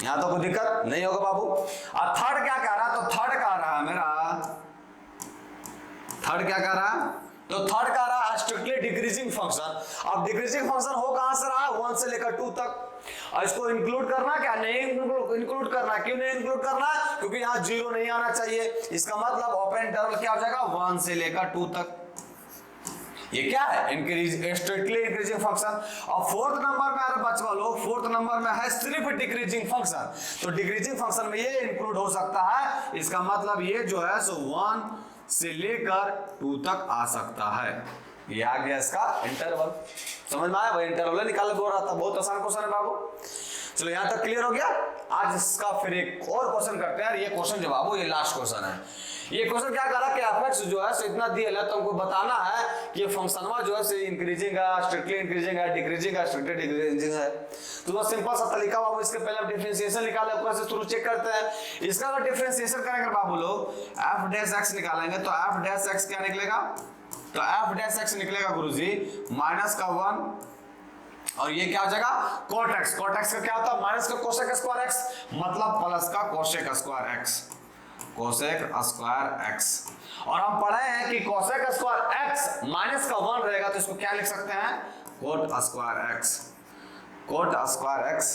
यहां तो कोई दिक्कत नहीं होगा बाबू। अब थर्ड क्या कह रहा है, तो थर्ड कह रहा है मेरा, थर्ड क्या कह रहा है, तो थर्ड कह रहा है स्ट्रिक्टली डिक्रीजिंग फंक्शन। अब डिक्रीजिंग फंक्शन हो कहां से रहा, 1 से लेकर 2 तक, और इसको इंक्लूड करना क्या नहीं इंक्लूड करना, क्यों नहीं इंक्लूड करना, क्योंकि यहां 0 नहीं आना चाहिए। इसका मतलब ओपन इंटरवल क्या हो जाएगा 1 से लेकर 2 तक। ये क्या है स्ट्रिक्टली इंक्रीजिंग फंक्शन। और फोर्थ नंबर में अरे बच्चा लोग, फोर्थ नंबर में है सिर्फ डिक्रीजिंग फंक्शन, तो डिक्रीजिंग फंक्शन में ये इंक्लूड हो सकता है। इसका मतलब ये जो है सो 1 से लेकर 2 तक आ सकता है। ये आ गया इसका इंटरवल, समझ में आया, वही इंटरवल निकाल बोल रहा था, बहुत आसान क्वेश्चन है बाबू। चलो यहां तक क्लियर हो गया। आज इसका फिर एक और क्वेश्चन करते हैं, ये क्वेश्चन जो बाबू ये लास्ट क्वेश्चन है। ये क्वेश्चन क्या करा कि एफ जो है सो इतना दिया है, तो हमको बताना है कि ये फंक्शनवा जो है सो इंक्रीजिंग है, स्ट्रिक्टली इंक्रीजिंग है, डिक्रीजिंग है, स्ट्रिक्टली डिक्रीजिंग है। तो बस सिंपल सा तरीका बाबू, इसके पहले हम डिफरेंशिएशन निकाले, ऊपर से शुरू चेक करते हैं। इसका अगर डिफरेंशिएशन करेंगे बाबू लोग एफ डैश एक्स निकालेंगे, तो एफ डैश एक्स क्या निकलेगा, तो एफ डैश एक्स निकलेगा गुरुजी माइनस का 1 और ये क्या हो जाएगा cot x। cot x का क्या होता है माइनस का कोसेक स्क्वायर x, मतलब प्लस का cosec square x, cosec square x। और हम पढ़े हैं कि कोसेक स्क्वायर x माइनस का 1 रहेगा, तो इसको क्या लिख सकते हैं cot square x, cot square x,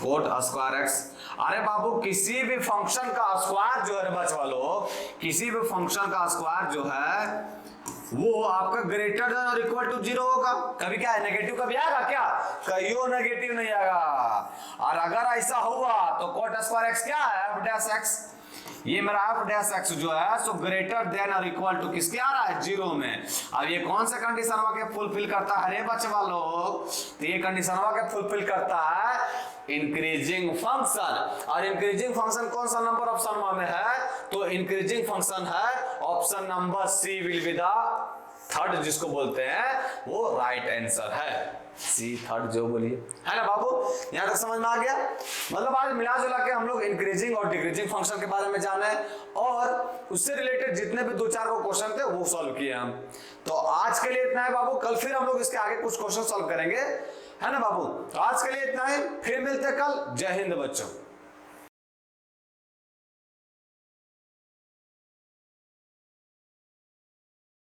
cot square x। अरे बाबू किसी भी फंक्शन का स्क्वायर जो है बच्चा लोग, किसी भी फंक्शन का स्क्वायर जो है वो आपका ग्रेटर देन और इक्वल टू 0 होगा। कभी क्या है नेगेटिव कभी आएगा क्या, कहियो नेगेटिव नहीं आएगा। और अगर ऐसा हुआ तो cot स्क्वायर x क्या है f डैश x, ये मेरा एफ डैश एक्स जो है सो ग्रेटर देन और इक्वल टू किसके आ रहा है, 0 में। अब ये कौन सा कंडीशन के फुलफिल करता है रे बच्चा लोग, तो ये कंडीशन के फुलफिल करता है इंक्रीजिंग फंक्शन। और इंक्रीजिंग फंक्शन कौन सा नंबर ऑप्शन में है, तो इंक्रीजिंग फंक्शन है option number C will be the third, जिसको बोलते हैं वो राइट आंसर है, सी थर्ड जो बोलिए, है ना बाबू। यहां तक समझ में आ गया। मतलब आज मिला जुला के हम लोग इंक्रीजिंग और डिक्रीजिंग फंक्शन के बारे में जाने और उससे रिलेटेड जितने भी 2-4 को क्वेश्चन थे वो सॉल्व किए हम। तो आज के लिए इतना है बाबू, कल फिर हम लोग इसके आगे कुछ क्वेश्चन सॉल्व करेंगे, है ना बाबू। तो आज के लिए इतना ही, फिर मिलते हैं कल। जय हिंद बच्चों।